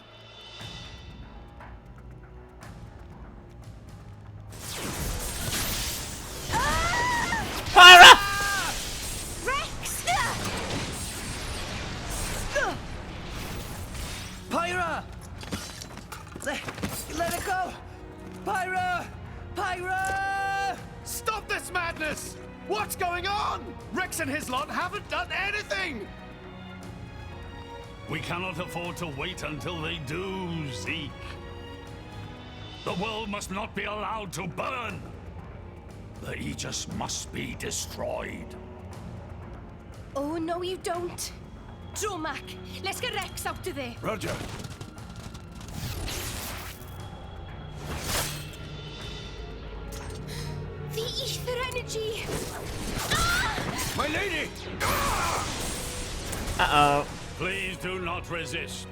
Pyra! Rex! Pyra! Let it go! Pyra! Pyra! Stop this madness! What's going on? Rex and his lot haven't done anything! We cannot afford to wait until they do, Zeke. The world must not be allowed to burn. The Aegis must be destroyed. Oh, no, you don't. Dromac, let's get Rex out of there. Roger. The ether energy. My lady! Uh-oh. Please do not resist.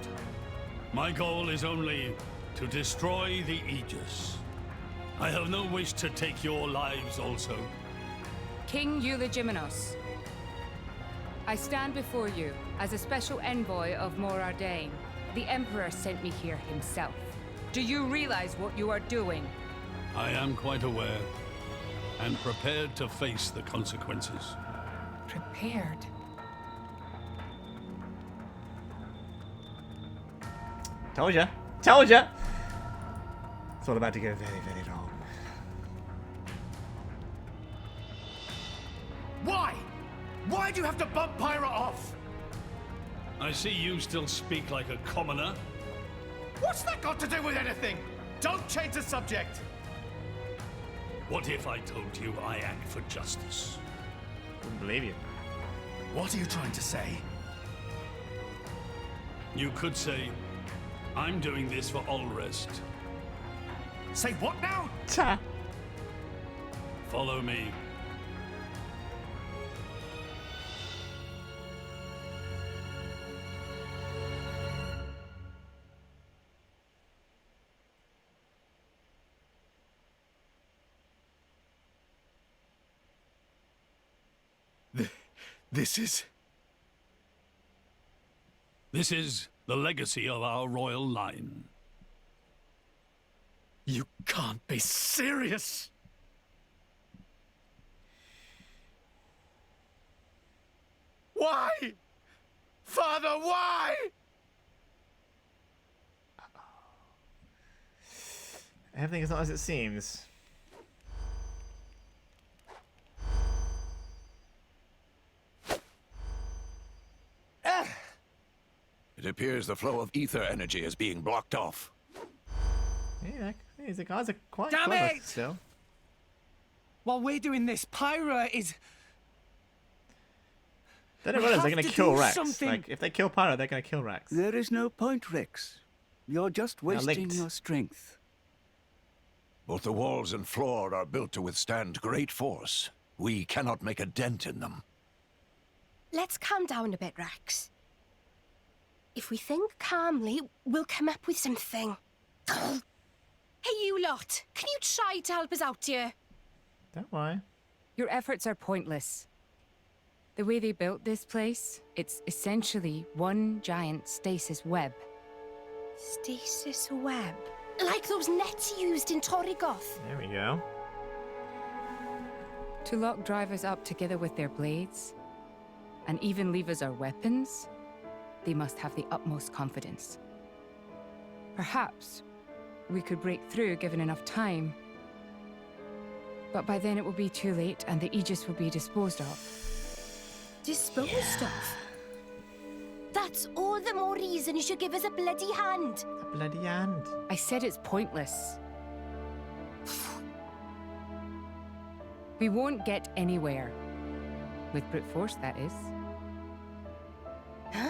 My goal is only to destroy the Aegis. I have no wish to take your lives also. King Eulogimenos, I stand before you as a special envoy of Morardain. The Emperor sent me here himself. Do you realize what you are doing? I am quite aware, and prepared to face the consequences. Prepared? Told ya. Told ya. It's all about to go very, very wrong. Why? Why do you have to bump Pyra off? I see you still speak like a commoner. What's that got to do with anything? Don't change the subject. What if I told you I act for justice? Wouldn't believe you. What are you trying to say? You could say, I'm doing this for Allrest. Say what now? Ta. Follow me. This is the legacy of our royal line. You can't be serious! Why? Father, why? Everything is not as it seems. It appears the flow of ether energy is being blocked off. Yeah, these guys are quite Damn clever it! still. While we're doing this, Pyra is... They don't We realize they're have going to to kill do Rex. something. Like, if they kill Pyra, they're going to kill Rex. There is no point, Rex. You're just wasting linked. your strength. Both the walls and floor are built to withstand great force. We cannot make a dent in them. Let's calm down a bit, Rex. If we think calmly, we'll come up with something. Hey, you idiot! Can you try to help us out here? Don't worry. Your efforts are pointless. The way they built this place, it's essentially one giant stasis web. Stasis web? Like those nets used in Torrigoth? There we go. To lock drivers up together with their blades, and even leave us our weapons, they must have the utmost confidence. Perhaps we could break through given enough time. But by then it will be too late and the Aegis will be disposed of. Disposed of? That's all the more reason you should give us a bloody hand. A bloody hand. I said it's pointless. We won't get anywhere. With brute force, that is. Huh?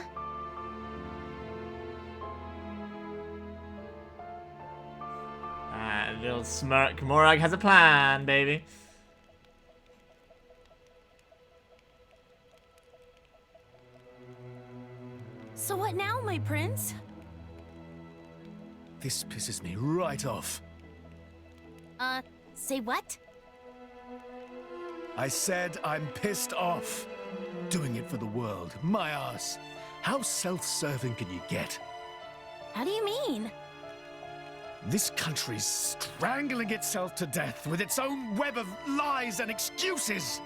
Ah, little smirk. Morag has a plan, baby. So what now, my prince? This pisses me right off. Say what? I said I'm pissed off. Doing it for the world. My ass. How self-serving can you get? How do you mean? This country's strangling itself to death with its own web of lies and excuses.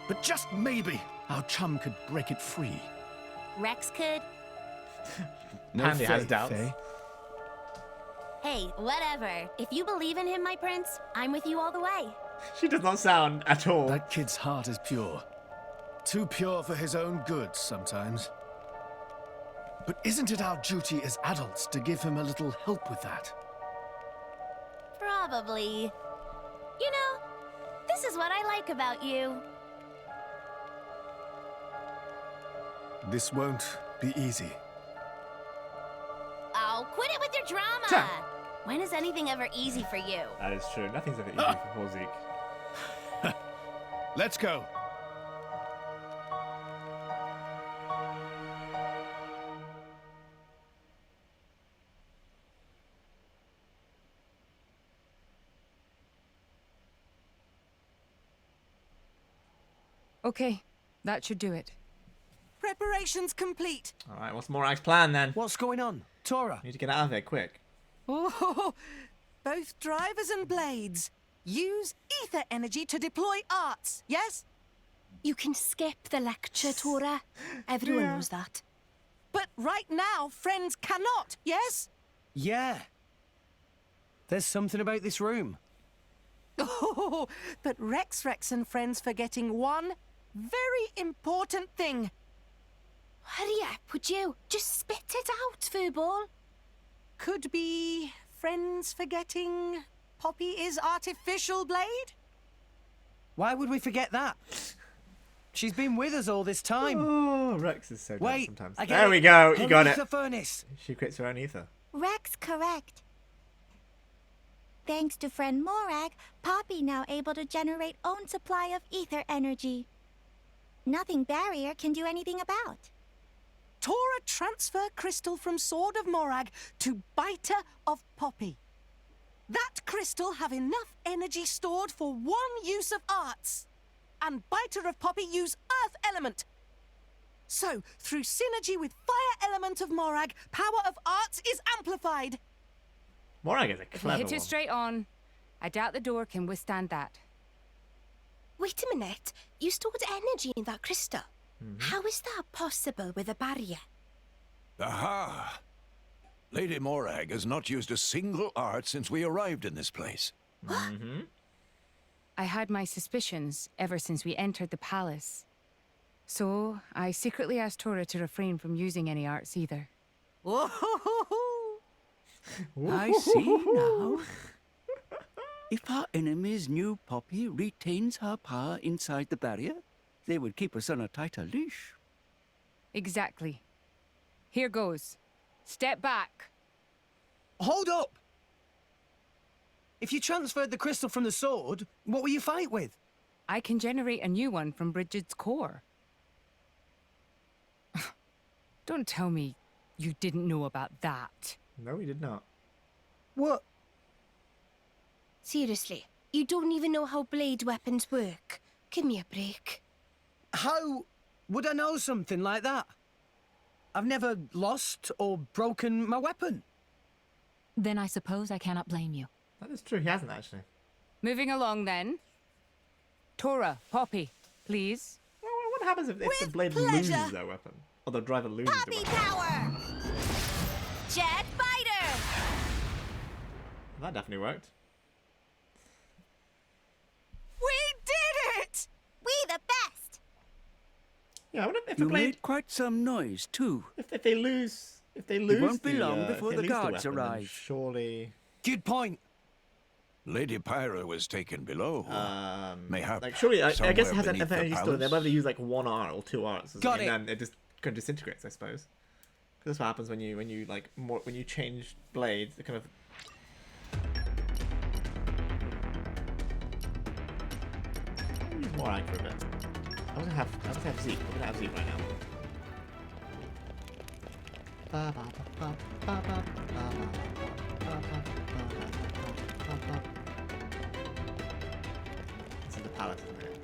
But just maybe our chum could break it free. Rex could? Andy has doubts. Faye. Hey, whatever. If you believe in him, my prince, I'm with you all the way. She does not sound at all. That kid's heart is pure. Too pure for his own good sometimes. But isn't it our duty as adults to give him a little help with that? Probably. You know, this is what I like about you. This won't be easy. Oh, quit it with your drama! When is anything ever easy for you? That is true. Nothing's ever easy for poor Zeke. Let's go. Okay, that should do it. Preparations complete. All right, what's Morag's plan then? What's going on? Tora? Need to get out of there quick. Oh, both drivers and blades. Use ether energy to deploy arts, yes? You can skip the lecture, Tora. Everyone knows that. But right now, friends cannot, yes? Yeah. There's something about this room. Oh, but Rex and friends forgetting one very important thing. Hurry up, would you? Just spit it out, Furball. Could be friends forgetting Poppy is artificial blade? Why would we forget that? She's been with us all this time. Oh, Rex is so dumb sometimes. There we go. You got it. The furnace. She quits her own ether. Rex correct. Thanks to friend Morag, Poppy now able to generate own supply of ether energy. Nothing barrier can do anything about. Tora transfer crystal from Sword of Morag to Biter of Poppy. That crystal have enough energy stored for one use of arts. And Biter of Poppy use Earth element. So, through synergy with Fire element of Morag, power of arts is amplified. Morag is a If you clever hit it one. straight on, I doubt the door can withstand that. Wait a minute. You stored energy in that crystal. How is that possible with a barrier? Aha! Lady Morag has not used a single art since we arrived in this place. I had my suspicions ever since we entered the palace. So, I secretly asked Tora to refrain from using any arts either. I see now. If our enemy's new Poppy retains her power inside the barrier, they would keep us on a tighter leash. Exactly. Here goes. Step back. Hold up! If you transferred the crystal from the sword, what will you fight with? I can generate a new one from Bridget's core. Don't tell me you didn't know about that. No, we did not. What? Seriously, you don't even know how blade weapons work. Give me a break. How would I know something like that? I've never lost or broken my weapon. Then I suppose I cannot blame you. That is true, he hasn't actually. Moving along then. Tora, Poppy, please. Well, what happens if the blade loses their weapon? Or the driver loses the weapon? Power! Jet fighter! That definitely worked. We did it! We the best! Yeah, I wonder if You the blade... made quite some noise, too. If they lose... If they lose It won't be the, long before if they the lose guards weapon, then arrive. surely... Good point. Lady Pyra was taken below. Mayhap. Like, surely, I guess it has an beneath the energy store. They palace? might have to use like 1 art or 2 arts, Got and then it just kind of disintegrates, I suppose. Because that's what happens when you like when you change blades. It kind of. I'll use more ag for a bit. I was gonna have Zeke. We're gonna have Zeke right now. This is the palette, isn't it?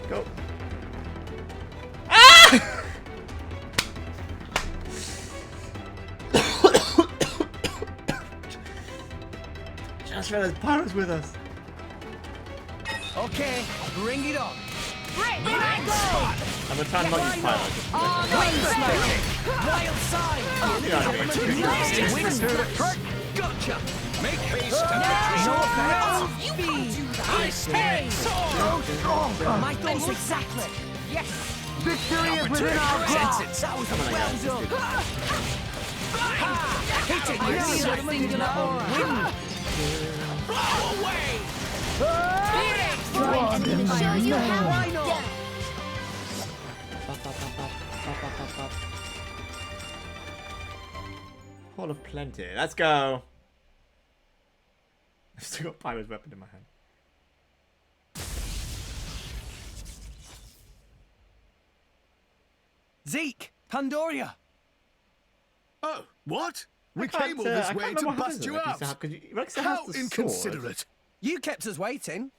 Go. Ah! Just realized Pyra's with us. Okay, bring it on. I'm gonna try and not use Pyra. Wild side. Gotcha! Make haste No, and you can't do that. I stay so strong. My thoughts exactly. Yes. Victory is within our grasp. That was well done. Hit it, you singular aura. blow away! Show you how Why not? Hall of Plenty. Let's go. I've still got Pyra's weapon in my hand. Zeke, Pandoria. Oh, what? We I can't, came all this I can't way remember to what bust happens you with it. out. Rex has How the sword. inconsiderate. You kept us waiting.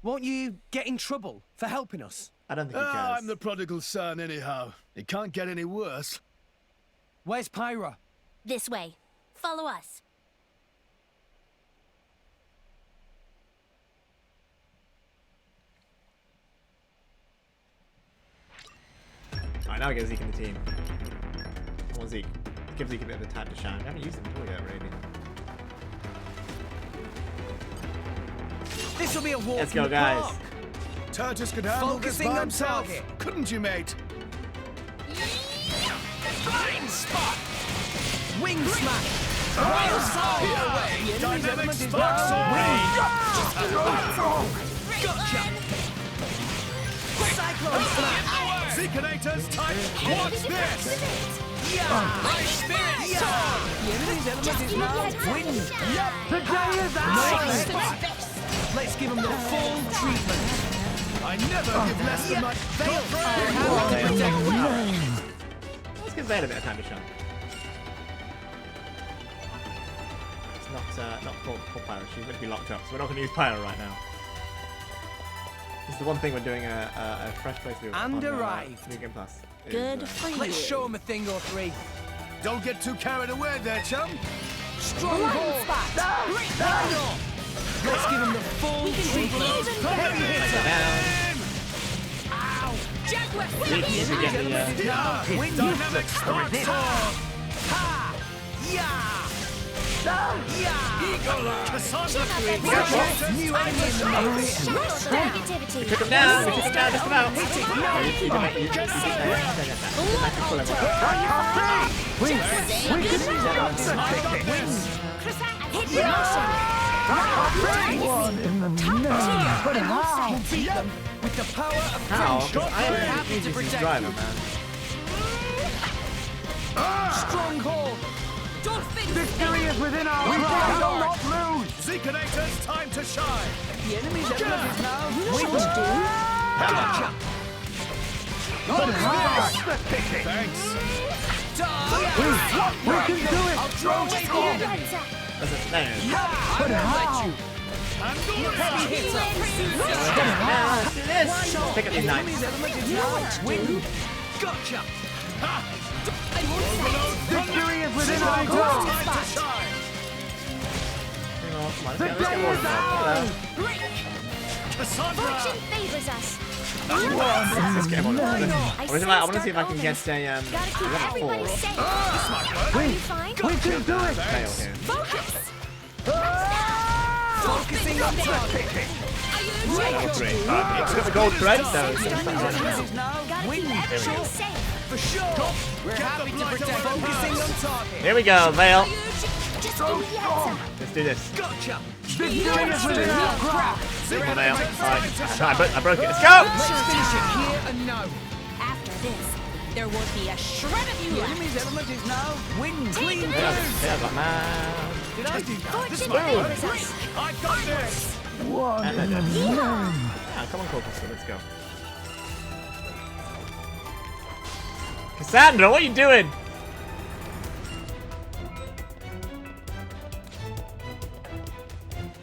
Won't you get in trouble for helping us? I don't think he cares. I'm the prodigal son anyhow. It can't get any worse. Where's Pyra? This way. Follow us. Alright, now we get Zeke in the team. Come on, Zeke. Give Zeke a bit of a time to shine. We haven't used him at all yet, really. This will be a walk. Let's in go, the guys. park. Turtis could handle this Focusing by on himself, target. couldn't you, mate? Blind spot! Wing smash. Wild side. Here, dynamic Is spark Gotcha. Cyclone smash. Zekanators type, what's this? My spirit. The enemy's element is now wind. Today is ours. Let's give him the full treatment. I never give less than my Veil. Let's give Veil a bit of time to shine. It's not poor Pyra. She's meant to be locked up, so we're not going to use Pyra right now. This is the one thing we're doing a fresh playthrough And on arrived. New Game Plus. Good for you. Let's show him a thing or three. Don't get too carried away there, chum. Stronghold. Great final. Let's give him the full treatment. Heavy hitter. Ow. Jaguar. Dynamic spark sword. Ha. Yeah. Cassandra New enemy in the mix. negativity. We took him down just about. One in the name. But how? Beat them with the power of How? friendship. I am happy to protect driver, man. Stronghold. Victory is within our grasp. We will not lose. Zekanators, time to shine. The enemy's element is now wind. Gotcha! Thanks. We can do it! I'll throw it here! That's a snare. But how? Heavy hitter! Let's do this! Let's pick up these knives. Gotcha! Victory is within our grasp! Come on, let's get more involved. Fortune favors us. Let's get more involved. I want to see if I can get a Gotta keep level everybody 4. safe. Are you fine? We can do it! Fail here. Focus. Focusing on target! Level 3. It's got the gold thread, so it's Gotta keep everybody safe. For sure! We're happy to protect. Focusing on target! Here we go, Vale. Just give me the answer. Let's do this. Gotcha! Victory is within our grasp! Come on, Vale. Alright, I broke it. Let's go! Let's finish it here and now! After this, there won't be a shred of you The left. enemy's element is now wind clean through! Yeah, got man. Did I do that? Fortune favors us. I got this! Ah, come on, Corpus, let's go. Cassandra, what are you doing?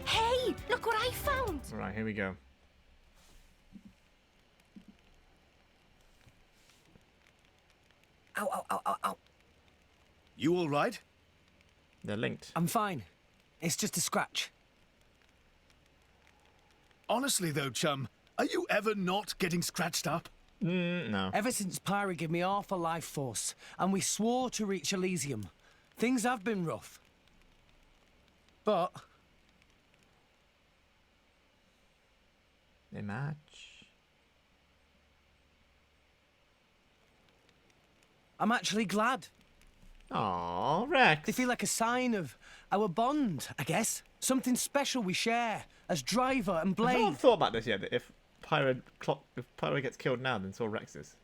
Hey, look what I found! Alright, here we go. Ow, ow, ow, ow, ow. You all right? They're linked. I'm fine. It's just a scratch. Honestly though, chum, are you ever not getting scratched up? No. Ever since Pyra gave me half a life force, and we swore to reach Elysium, things have been rough. But They match. I'm actually glad. Aww, Rex. They feel like a sign of our bond, I guess. Something special we share as driver and I've blade. not thought about this yet, that if Pyra gets killed now, then so will Rex is.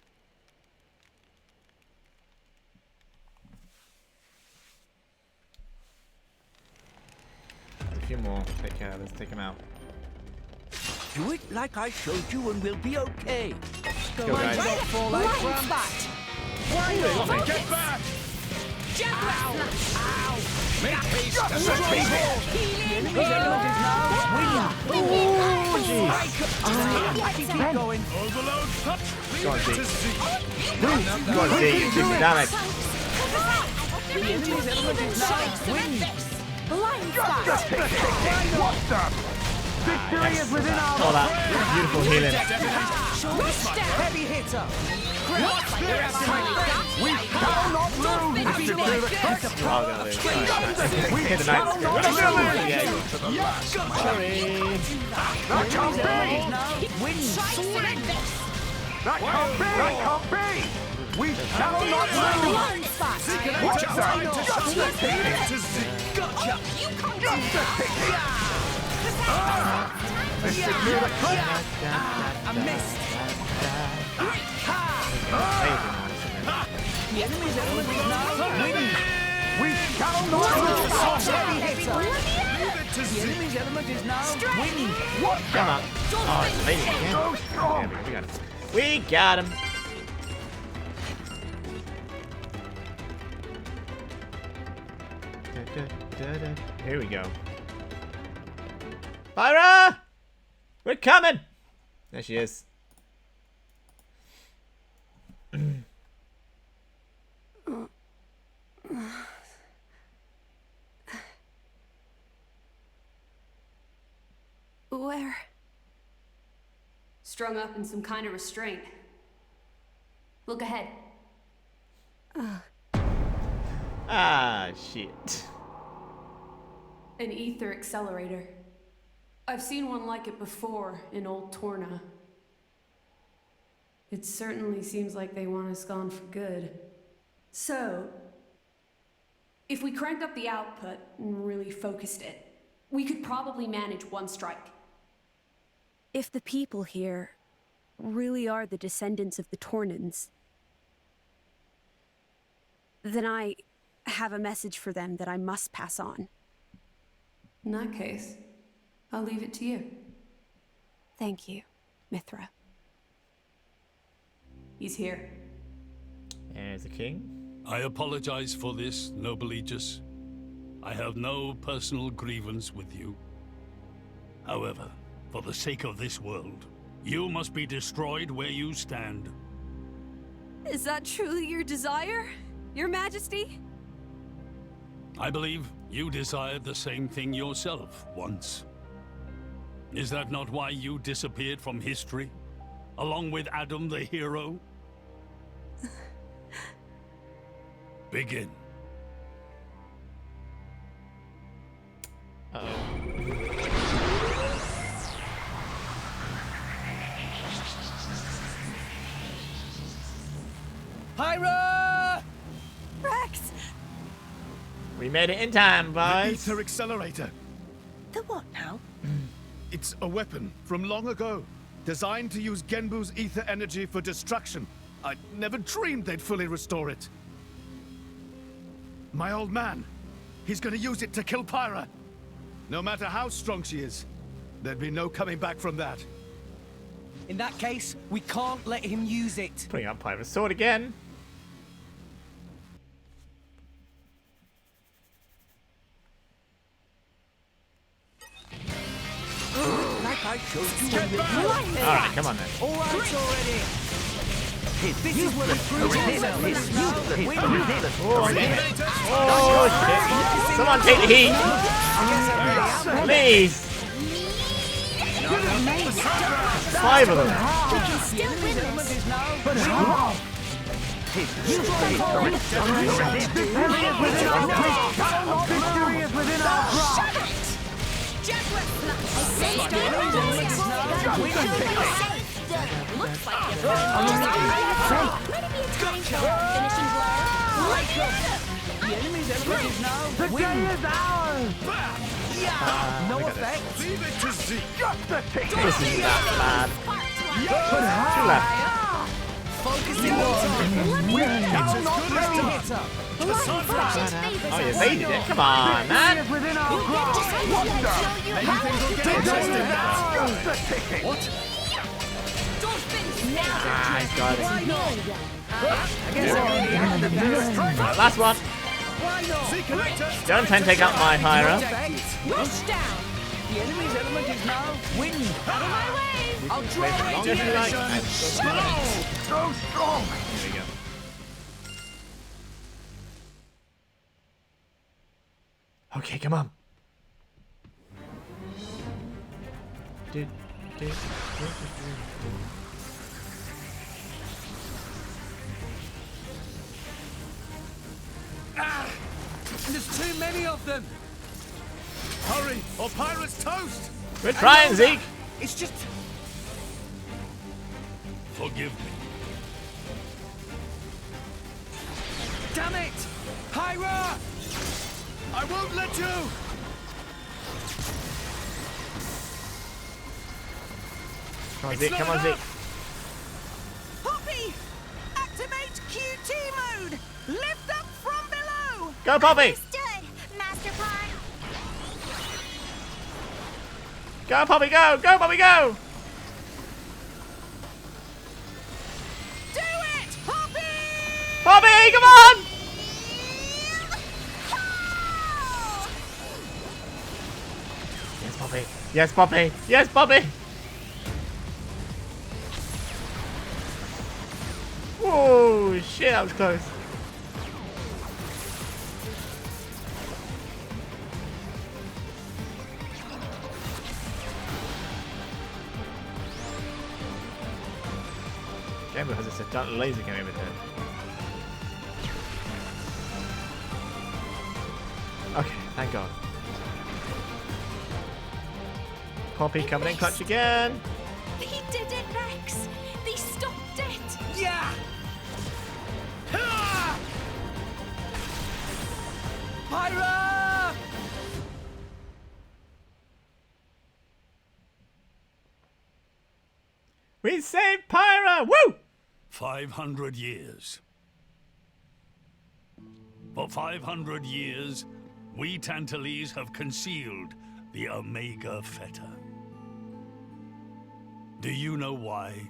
There's a few more. Take care. Let's take him out. Do it like I showed you and we'll be okay. Go, guys. Blind spot! Get back! Ow! Make haste! Keep going. Overload touch! Go on, Leave it Z. to Z. Go on, Z. Do some damage. The enemy's element is now wind. Blind spot. Victory is within our All that beautiful healing. heavy hitter. We shall not lose. We hit the knights. That can't be. We shall not lose. Gotcha! I missed. The enemy's element is now wind. We shall not lose. Heavy hitter. The enemy's element is now wind. Come on. Oh, it's late again. Yeah, we got him. We got him. Here we go. Pyra! We're coming! There she is. Where? Strung up in some kind of restraint. Look ahead. Ah, shit. An ether accelerator. I've seen one like it before in Old Torna. It certainly seems like they want us gone for good. So, if we cranked up the output and really focused it, we could probably manage one strike. If the people here really are the descendants of the Tornans, then I have a message for them that I must pass on. In that case, I'll leave it to you. Thank you, Mithra. He's here. There's the king. I apologize for this, noble Aegis. I have no personal grievance with you. However, for the sake of this world, you must be destroyed where you stand. Is that truly your desire, Your Majesty? I believe you desired the same thing yourself once. Is that not why you disappeared from history, along with Adam the hero? Begin. Pyra! Rex! We made it in time, The boys. ether accelerator. The what now? It's a weapon from long ago, designed to use Genbu's ether energy for destruction. I never dreamed they'd fully restore it. My old man, he's gonna use it to kill Pyra. No matter how strong she is, there'd be no coming back from that. In that case, we can't let him use it. Putting out Pyra's sword again. Like I showed you when you Alright, come on then. All right already. This is where we prove ourselves. Oh shit. Someone take the heat. Please. 5 of them. No effect. Leave it to Zeke. This is not bad. 2 left. Focusing on. Oh, you evaded it. Come on, man. What? Ah, he's got it. Last one. Don't try and take out my Pyra. Rush down. The enemy's element is now wind. Out of my way. I'll draw radiation. So strong. Here we go. Okay, come on. There's too many of them. Hurry, or Pyra's toast. We're trying, Zeke. It's just. Forgive me. Damn it! Pyra! I won't let you. Come on, Zeke. Come on, Zeke. Poppy! Activate QT mode! Lift up from below! Go, Poppy! Understood, Master Pod. Go, Poppy, go! Go, Poppy, go! Do it, Poppy! Poppy, come on! Yes, Poppy. Yes, Poppy. Yes, Poppy. Whoa, shit, that was close. Gamble has a giant laser coming over there. Okay, thank God. Poppy coming in clutch again. They did it, Rex! They stopped it! Yeah! Pyra! We saved Pyra! Woo! 500 years. For 500 years, we Tantalese have concealed the Omega Feta. Do you know why?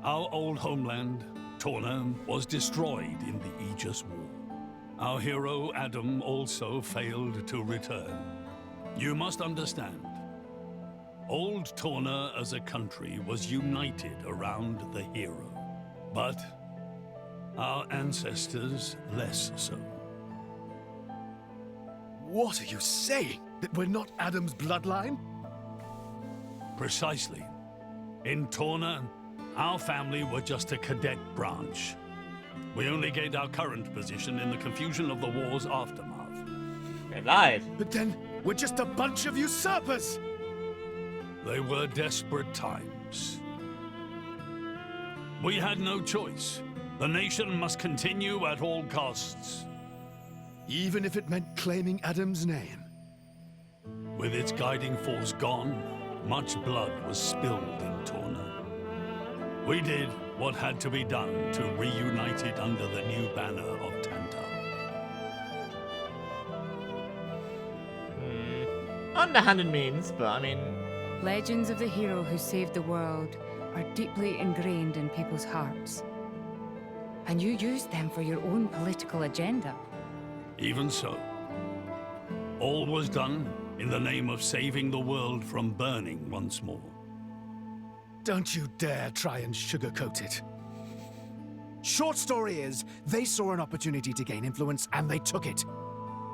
Our old homeland, Torna, was destroyed in the Aegis War. Our hero, Adam, also failed to return. You must understand, old Torna as a country was united around the hero. But our ancestors less so. What are you saying? That we're not Adam's bloodline? Precisely. In Torna, our family were just a cadet branch. We only gained our current position in the confusion of the war's aftermath. They lied. But then, we're just a bunch of usurpers! They were desperate times. We had no choice. The nation must continue at all costs. Even if it meant claiming Adam's name? With its guiding force gone, much blood was spilled in Torna. We did what had to be done to reunite it under the new banner of Tanta. Underhanded means, but I mean... Legends of the hero who saved the world are deeply ingrained in people's hearts. And you used them for your own political agenda. Even so, all was done in the name of saving the world from burning once more. Don't you dare try and sugarcoat it. Short story is, they saw an opportunity to gain influence and they took it.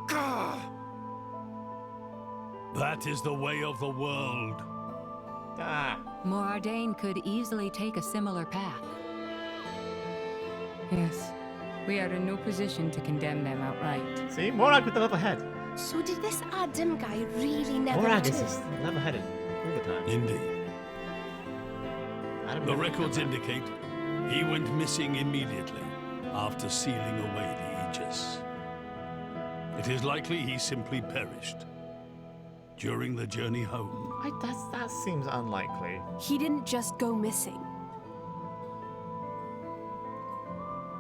Gah! That is the way of the world. Morardain could easily take a similar path. Yes, we are in no position to condemn them outright. See, Morag with the level head. So did this Adam guy really never Morag is return? just level-headed all the time. Indeed. Adam The never records comes back. indicate he went missing immediately after sealing away the Aegis. It is likely he simply perished during the journey home. That seems unlikely. He didn't just go missing.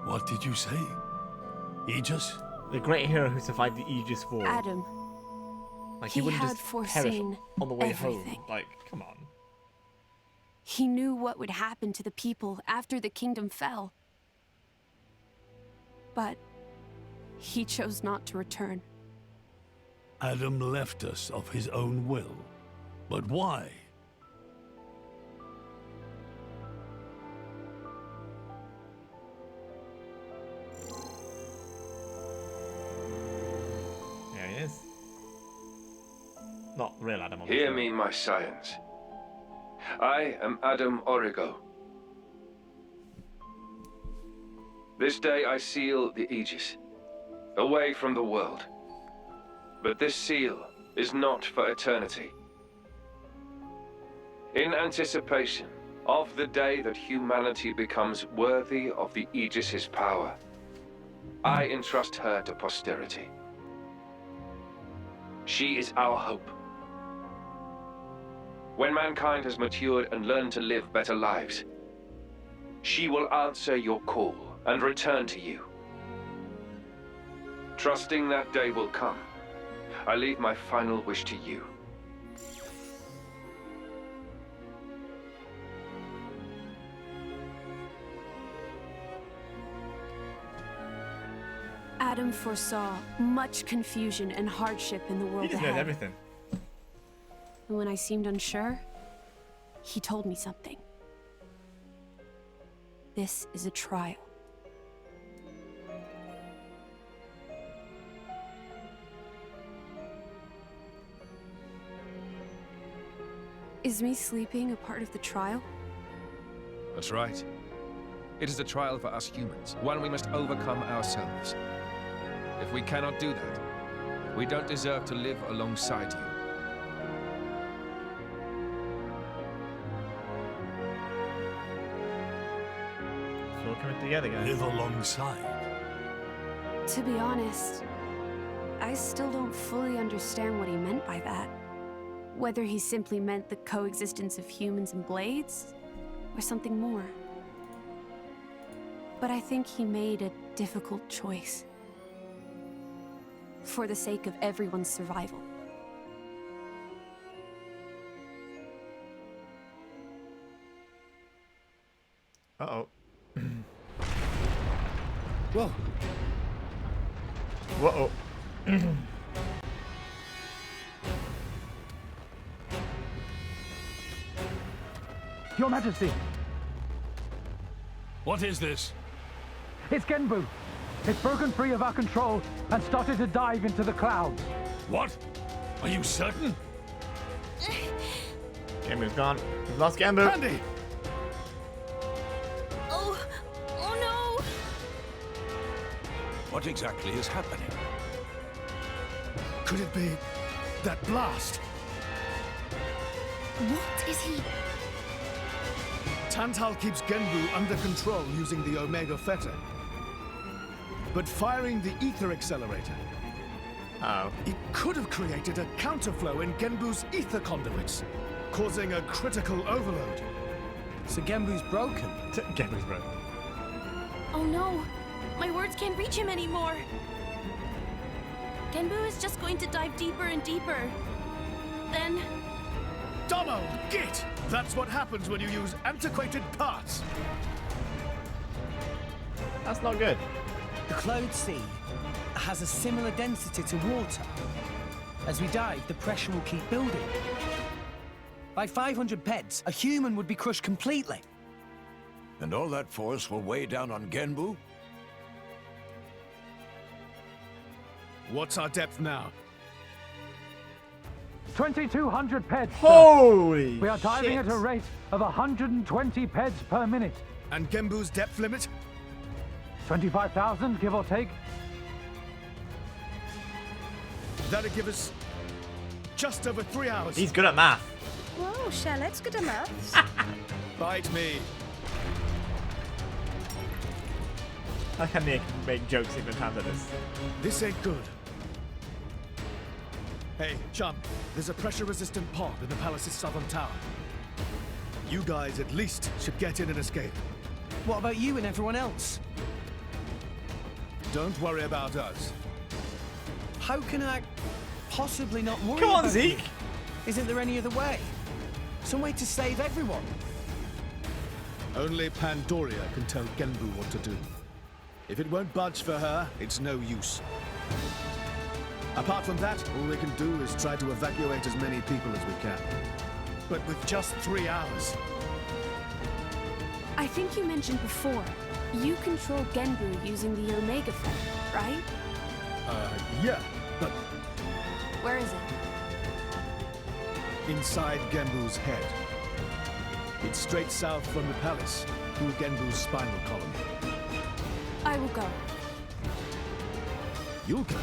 What did you say? Aegis? The great hero who survived the Aegis War. Adam. Like, he He wouldn't had just perish foreseen on the way everything. home. Like, come on. He knew what would happen to the people after the kingdom fell. But he chose not to return. Adam left us of his own will. But why? There he is. Not real Adam. Hear me, my scions. I am Adam Origo. This day I seal the Aegis, away from the world. But this seal is not for eternity. In anticipation of the day that humanity becomes worthy of the Aegis's power, I entrust her to posterity. She is our hope. When mankind has matured and learned to live better lives, she will answer your call and return to you. Trusting that day will come, I leave my final wish to you. Adam foresaw much confusion and hardship in the world He just knows ahead. everything. And when I seemed unsure, he told me something. This is a trial. Is me sleeping a part of the trial? That's right. It is a trial for us humans, one we must overcome ourselves. If we cannot do that, we don't deserve to live alongside you. So we're coming together, guys. Live alongside. To be honest, I still don't fully understand what he meant by that. Whether he simply meant the coexistence of humans and blades, or something more. But I think he made a difficult choice. For the sake of everyone's survival. Uh-oh. Whoa. Whoa. Your Majesty, What is this? it's Genbu. It's broken free of our control and started to dive into the clouds. What? Are you certain? Gambu's gone. We've lost Gambu. Andy! Oh no! What exactly is happening? Could it be that blast? What is he? Tantal keeps Genbu under control using the Omega Fetter. But firing the ether accelerator, it could have created a counterflow in Genbu's ether conduits, causing a critical overload. So Genbu's broken? Genbu's broken. Oh no! My words can't reach him anymore. Genbu is just going to dive deeper and deeper. Then... Domo, git! That's what happens when you use antiquated parts. That's not good. The Cloud Sea has a similar density to water. As we dive, the pressure will keep building. By 500 peds, a human would be crushed completely. And all that force will weigh down on Genbu? What's our depth now? 2,200 peds. Holy We are diving shit. at a rate of 120 peds per minute. And Genbu's depth limit? 25,000, give or take. That'd give us just over 3 hours. He's good at math. Whoa, Charlotte's good at maths. Bite me. I can make jokes even times like this. This ain't good. Hey, chum, there's a pressure-resistant pod in the palace's southern tower. You guys at least should get in and escape. What about you and everyone else? Don't worry about us. How can I possibly not worry Come on, about Zeke. you? Isn't there any other way? Some way to save everyone? Only Pandoria can tell Genbu what to do. If it won't budge for her, it's no use. Apart from that, all we can do is try to evacuate as many people as we can. But with just 3 hours. I think you mentioned before, you control Genbu using the Omega Fetter, right? Yeah, but Where is it? inside Genbu's head. It's straight south from the palace, through Genbu's spinal column. I will go. You'll go.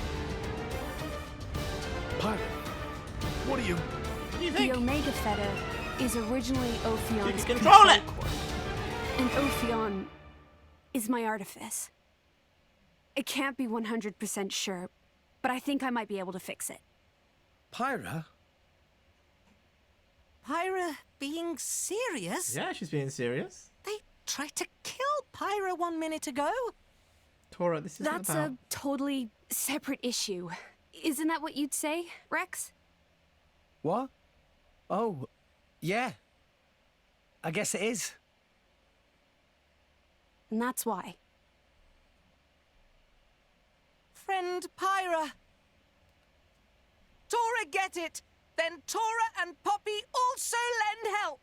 Pyra, what do you The Omega Fetter is originally Ophion's control it! core. And Ophion is my artifice. I can't be 100% sure, but I think I might be able to fix it. Pyra? Pyra being serious? Yeah, she's being serious. They tried to kill Pyra 1 minute ago. Tora, this is That's about... a totally separate issue. Isn't that what you'd say, Rex? What? Oh, yeah. I guess it is. And that's why. Friend Pyra. Tora get it. Then Tora and Poppy also lend help.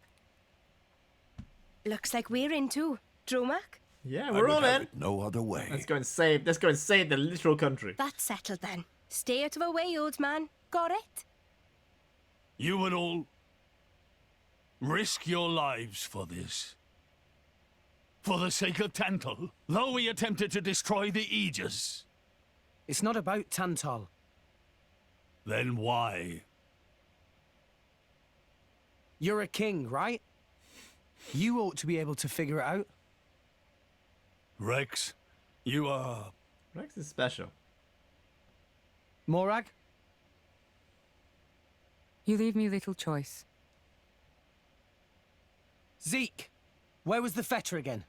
Looks like we're in too. Dromak? Yeah, I we're would all have in. it no other way. Let's go and save the literal country. That's settled then. Stay out of our way, old man. Got it? You would all risk your lives for this. For the sake of Tantal, though we attempted to destroy the Aegis. It's not about Tantal. Then why? You're a king, right? You ought to be able to figure it out. Rex, you are... Rex is special. Morag? You leave me little choice. Zeke, where was the fetter again?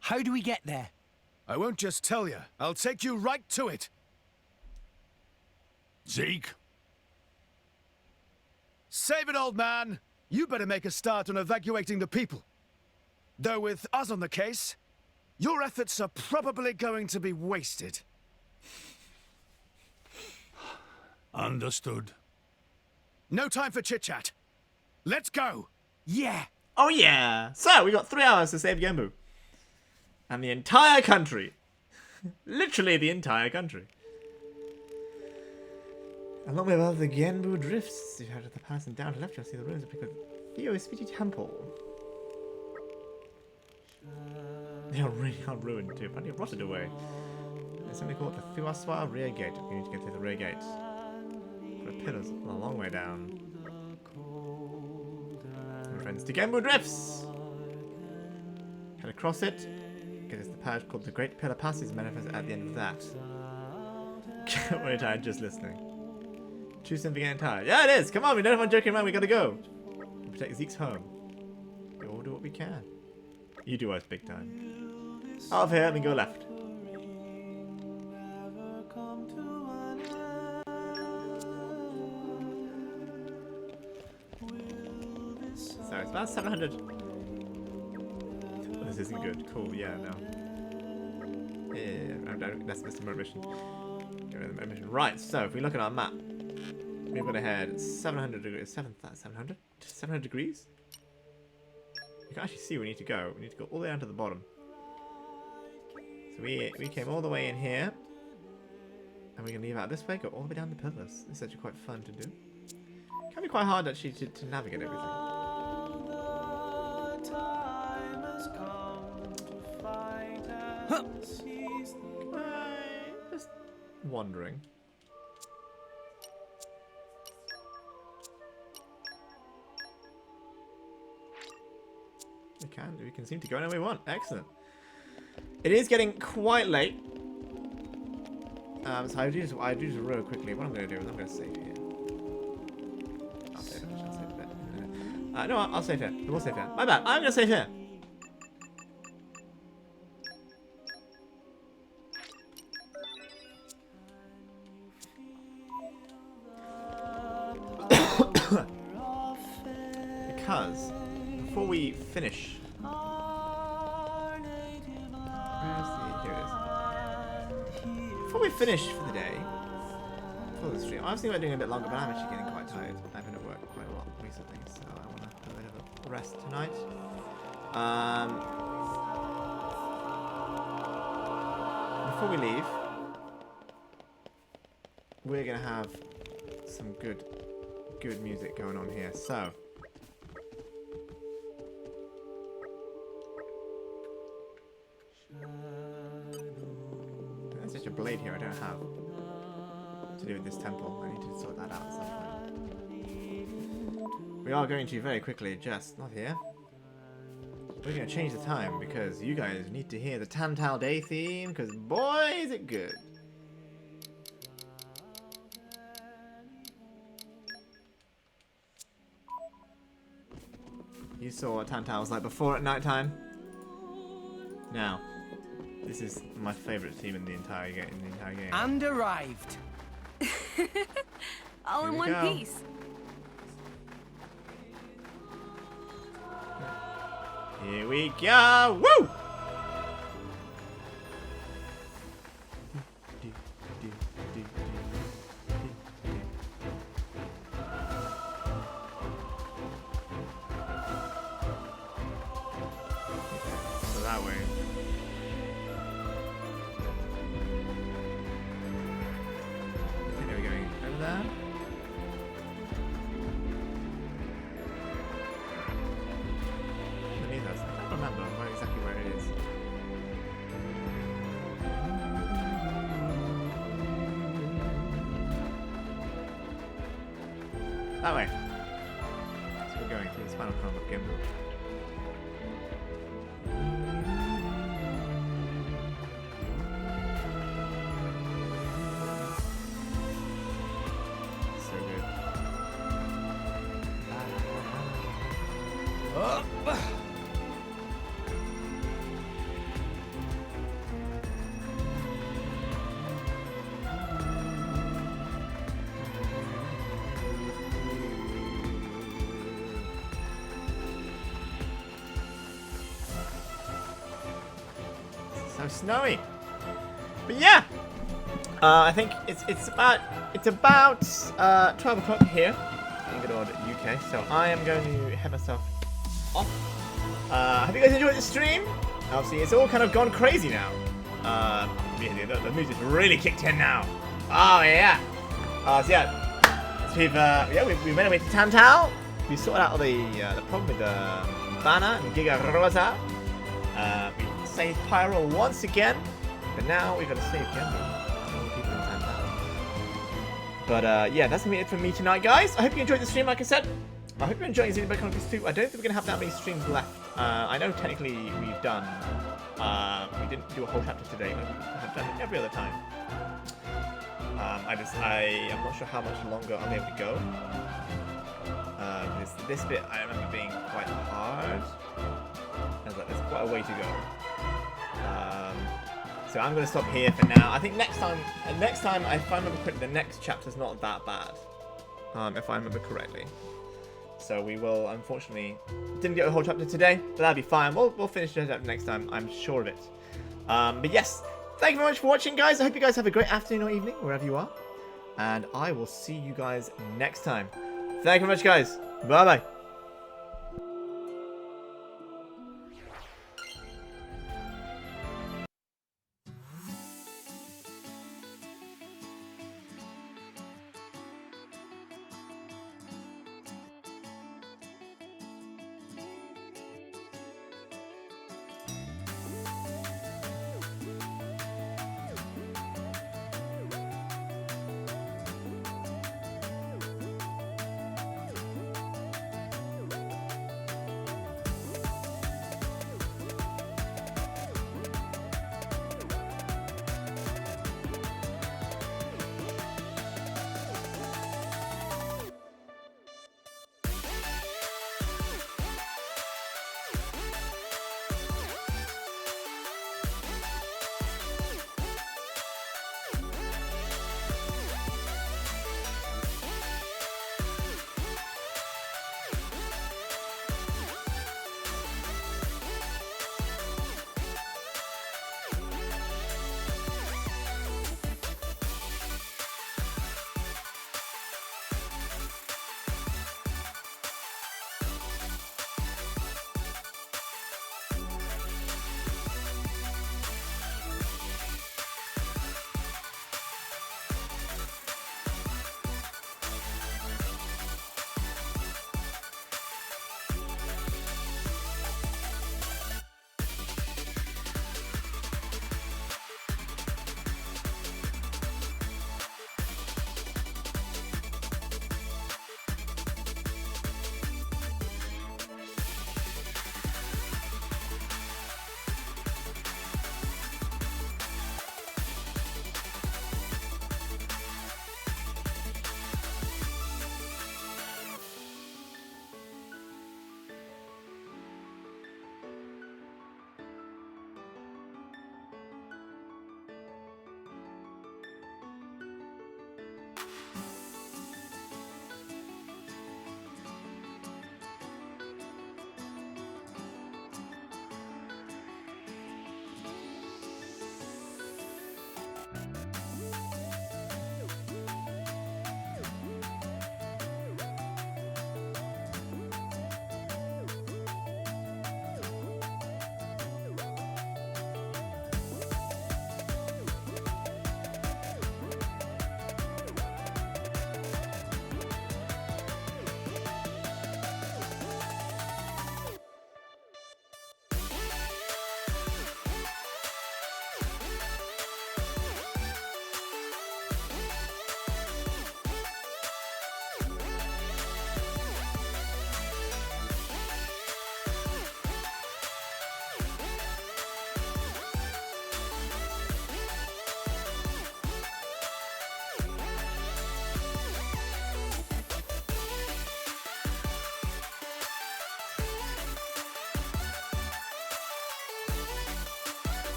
How do we get there? I won't just tell you. I'll take you right to it. Zeke? Save it, old man. You better make a start on evacuating the people. Though with us on the case, your efforts are probably going to be wasted. Understood. No time for chit-chat. Let's go! Yeah! Oh yeah! So, we got 3 hours to save Genbu. And the entire country. Literally the entire country. Along with other Genbu drifts, you head to the palace and down to left, you'll see the ruins of the Theo-Spiti Temple. They are really ruined too, but they rotted away. There's something called the Fuaswa rear gate. You need to get through the rear gate. The pillars a long way down. Friends to Genbu drifts! Head across it. Because the path called the Great Pillar Pass is manifested at the end of that. We're tired just listening. Too soon for getting tired. Yeah, it is! Come on, we don't have fun joking around, we gotta go! We'll protect Zeke's home. We all do what we can. You do us big time. Out of here, then go left. So it's about 700. Oh, this isn't good. Cool, yeah, no. Yeah, that's Mr. Motivation. Get rid of the motivation. Right, so if we look at our map, we've got ahead 700 degrees. 700? 700 degrees? You can actually see where we need to go. We need to go all the way down to the bottom. So we came all the way in here. And we're going to leave out this way, go all the way down the pillars. This is actually quite fun to do. It can be quite hard actually to navigate everything. Just wandering. We can seem to go anywhere we want. Excellent. It is getting quite late. So I do this real quickly. What I'm going to do is I'm going to save here. I'll save it. I'll save it. No, I'll save here. We'll save here. My bad. I'm going to save here. Because before we finish, before we finish for the day, for the stream, I was thinking about doing a bit longer, but I'm actually getting quite tired. I've been at work quite a lot recently, so I want to have a bit of a rest tonight. Before we leave, we're gonna have some good music going on here. So. There's such a blade here I don't have to do with this temple. I need to sort that out at some point. We are going to very quickly adjust. Not here. We're going to change the time because you guys need to hear the Tantal Day theme because boy is it good. You saw what Tantal was like before at night time. Now, this is my favourite theme in the entire game. And arrived. All in one piece. Here we go! Woo! So that way. I think they were going over there. I don't remember exactly where it is. That way. So we're going through the spinal column of Genbu. So good. so snowy. But yeah, I think it's about 12 o'clock here in good old UK. So I am going to head myself off. I hope you guys enjoyed the stream. Obviously, it's all kind of gone crazy now. The music's really kicked in now. Oh yeah. So yeah, we made our way to Tantal. We sorted out the problem with the Bana and Giga Rosa. We saved Pyra once again, but now we've got to save more people in Tantal. But yeah, that's gonna be it from me tonight, guys. I hope you enjoyed the stream. Like I said, I hope you're enjoying Xenoblade Chronicles 2. I don't think we're gonna have that many streams left. I know technically we've done. We didn't do a whole chapter today, but we have done it every other time. I'm not sure how much longer I'm able to go. This bit I remember being quite hard. There's quite a way to go. So I'm going to stop here for now. I think next time, if I remember correctly, the next chapter's not that bad. If I remember correctly. So we will, unfortunately, didn't get a whole chapter today, but that'll be fine. We'll finish it up next time, I'm sure of it. But yes, thank you very much for watching, guys. I hope you guys have a great afternoon or evening, wherever you are. And I will see you guys next time. Thank you very much, guys. Bye-bye.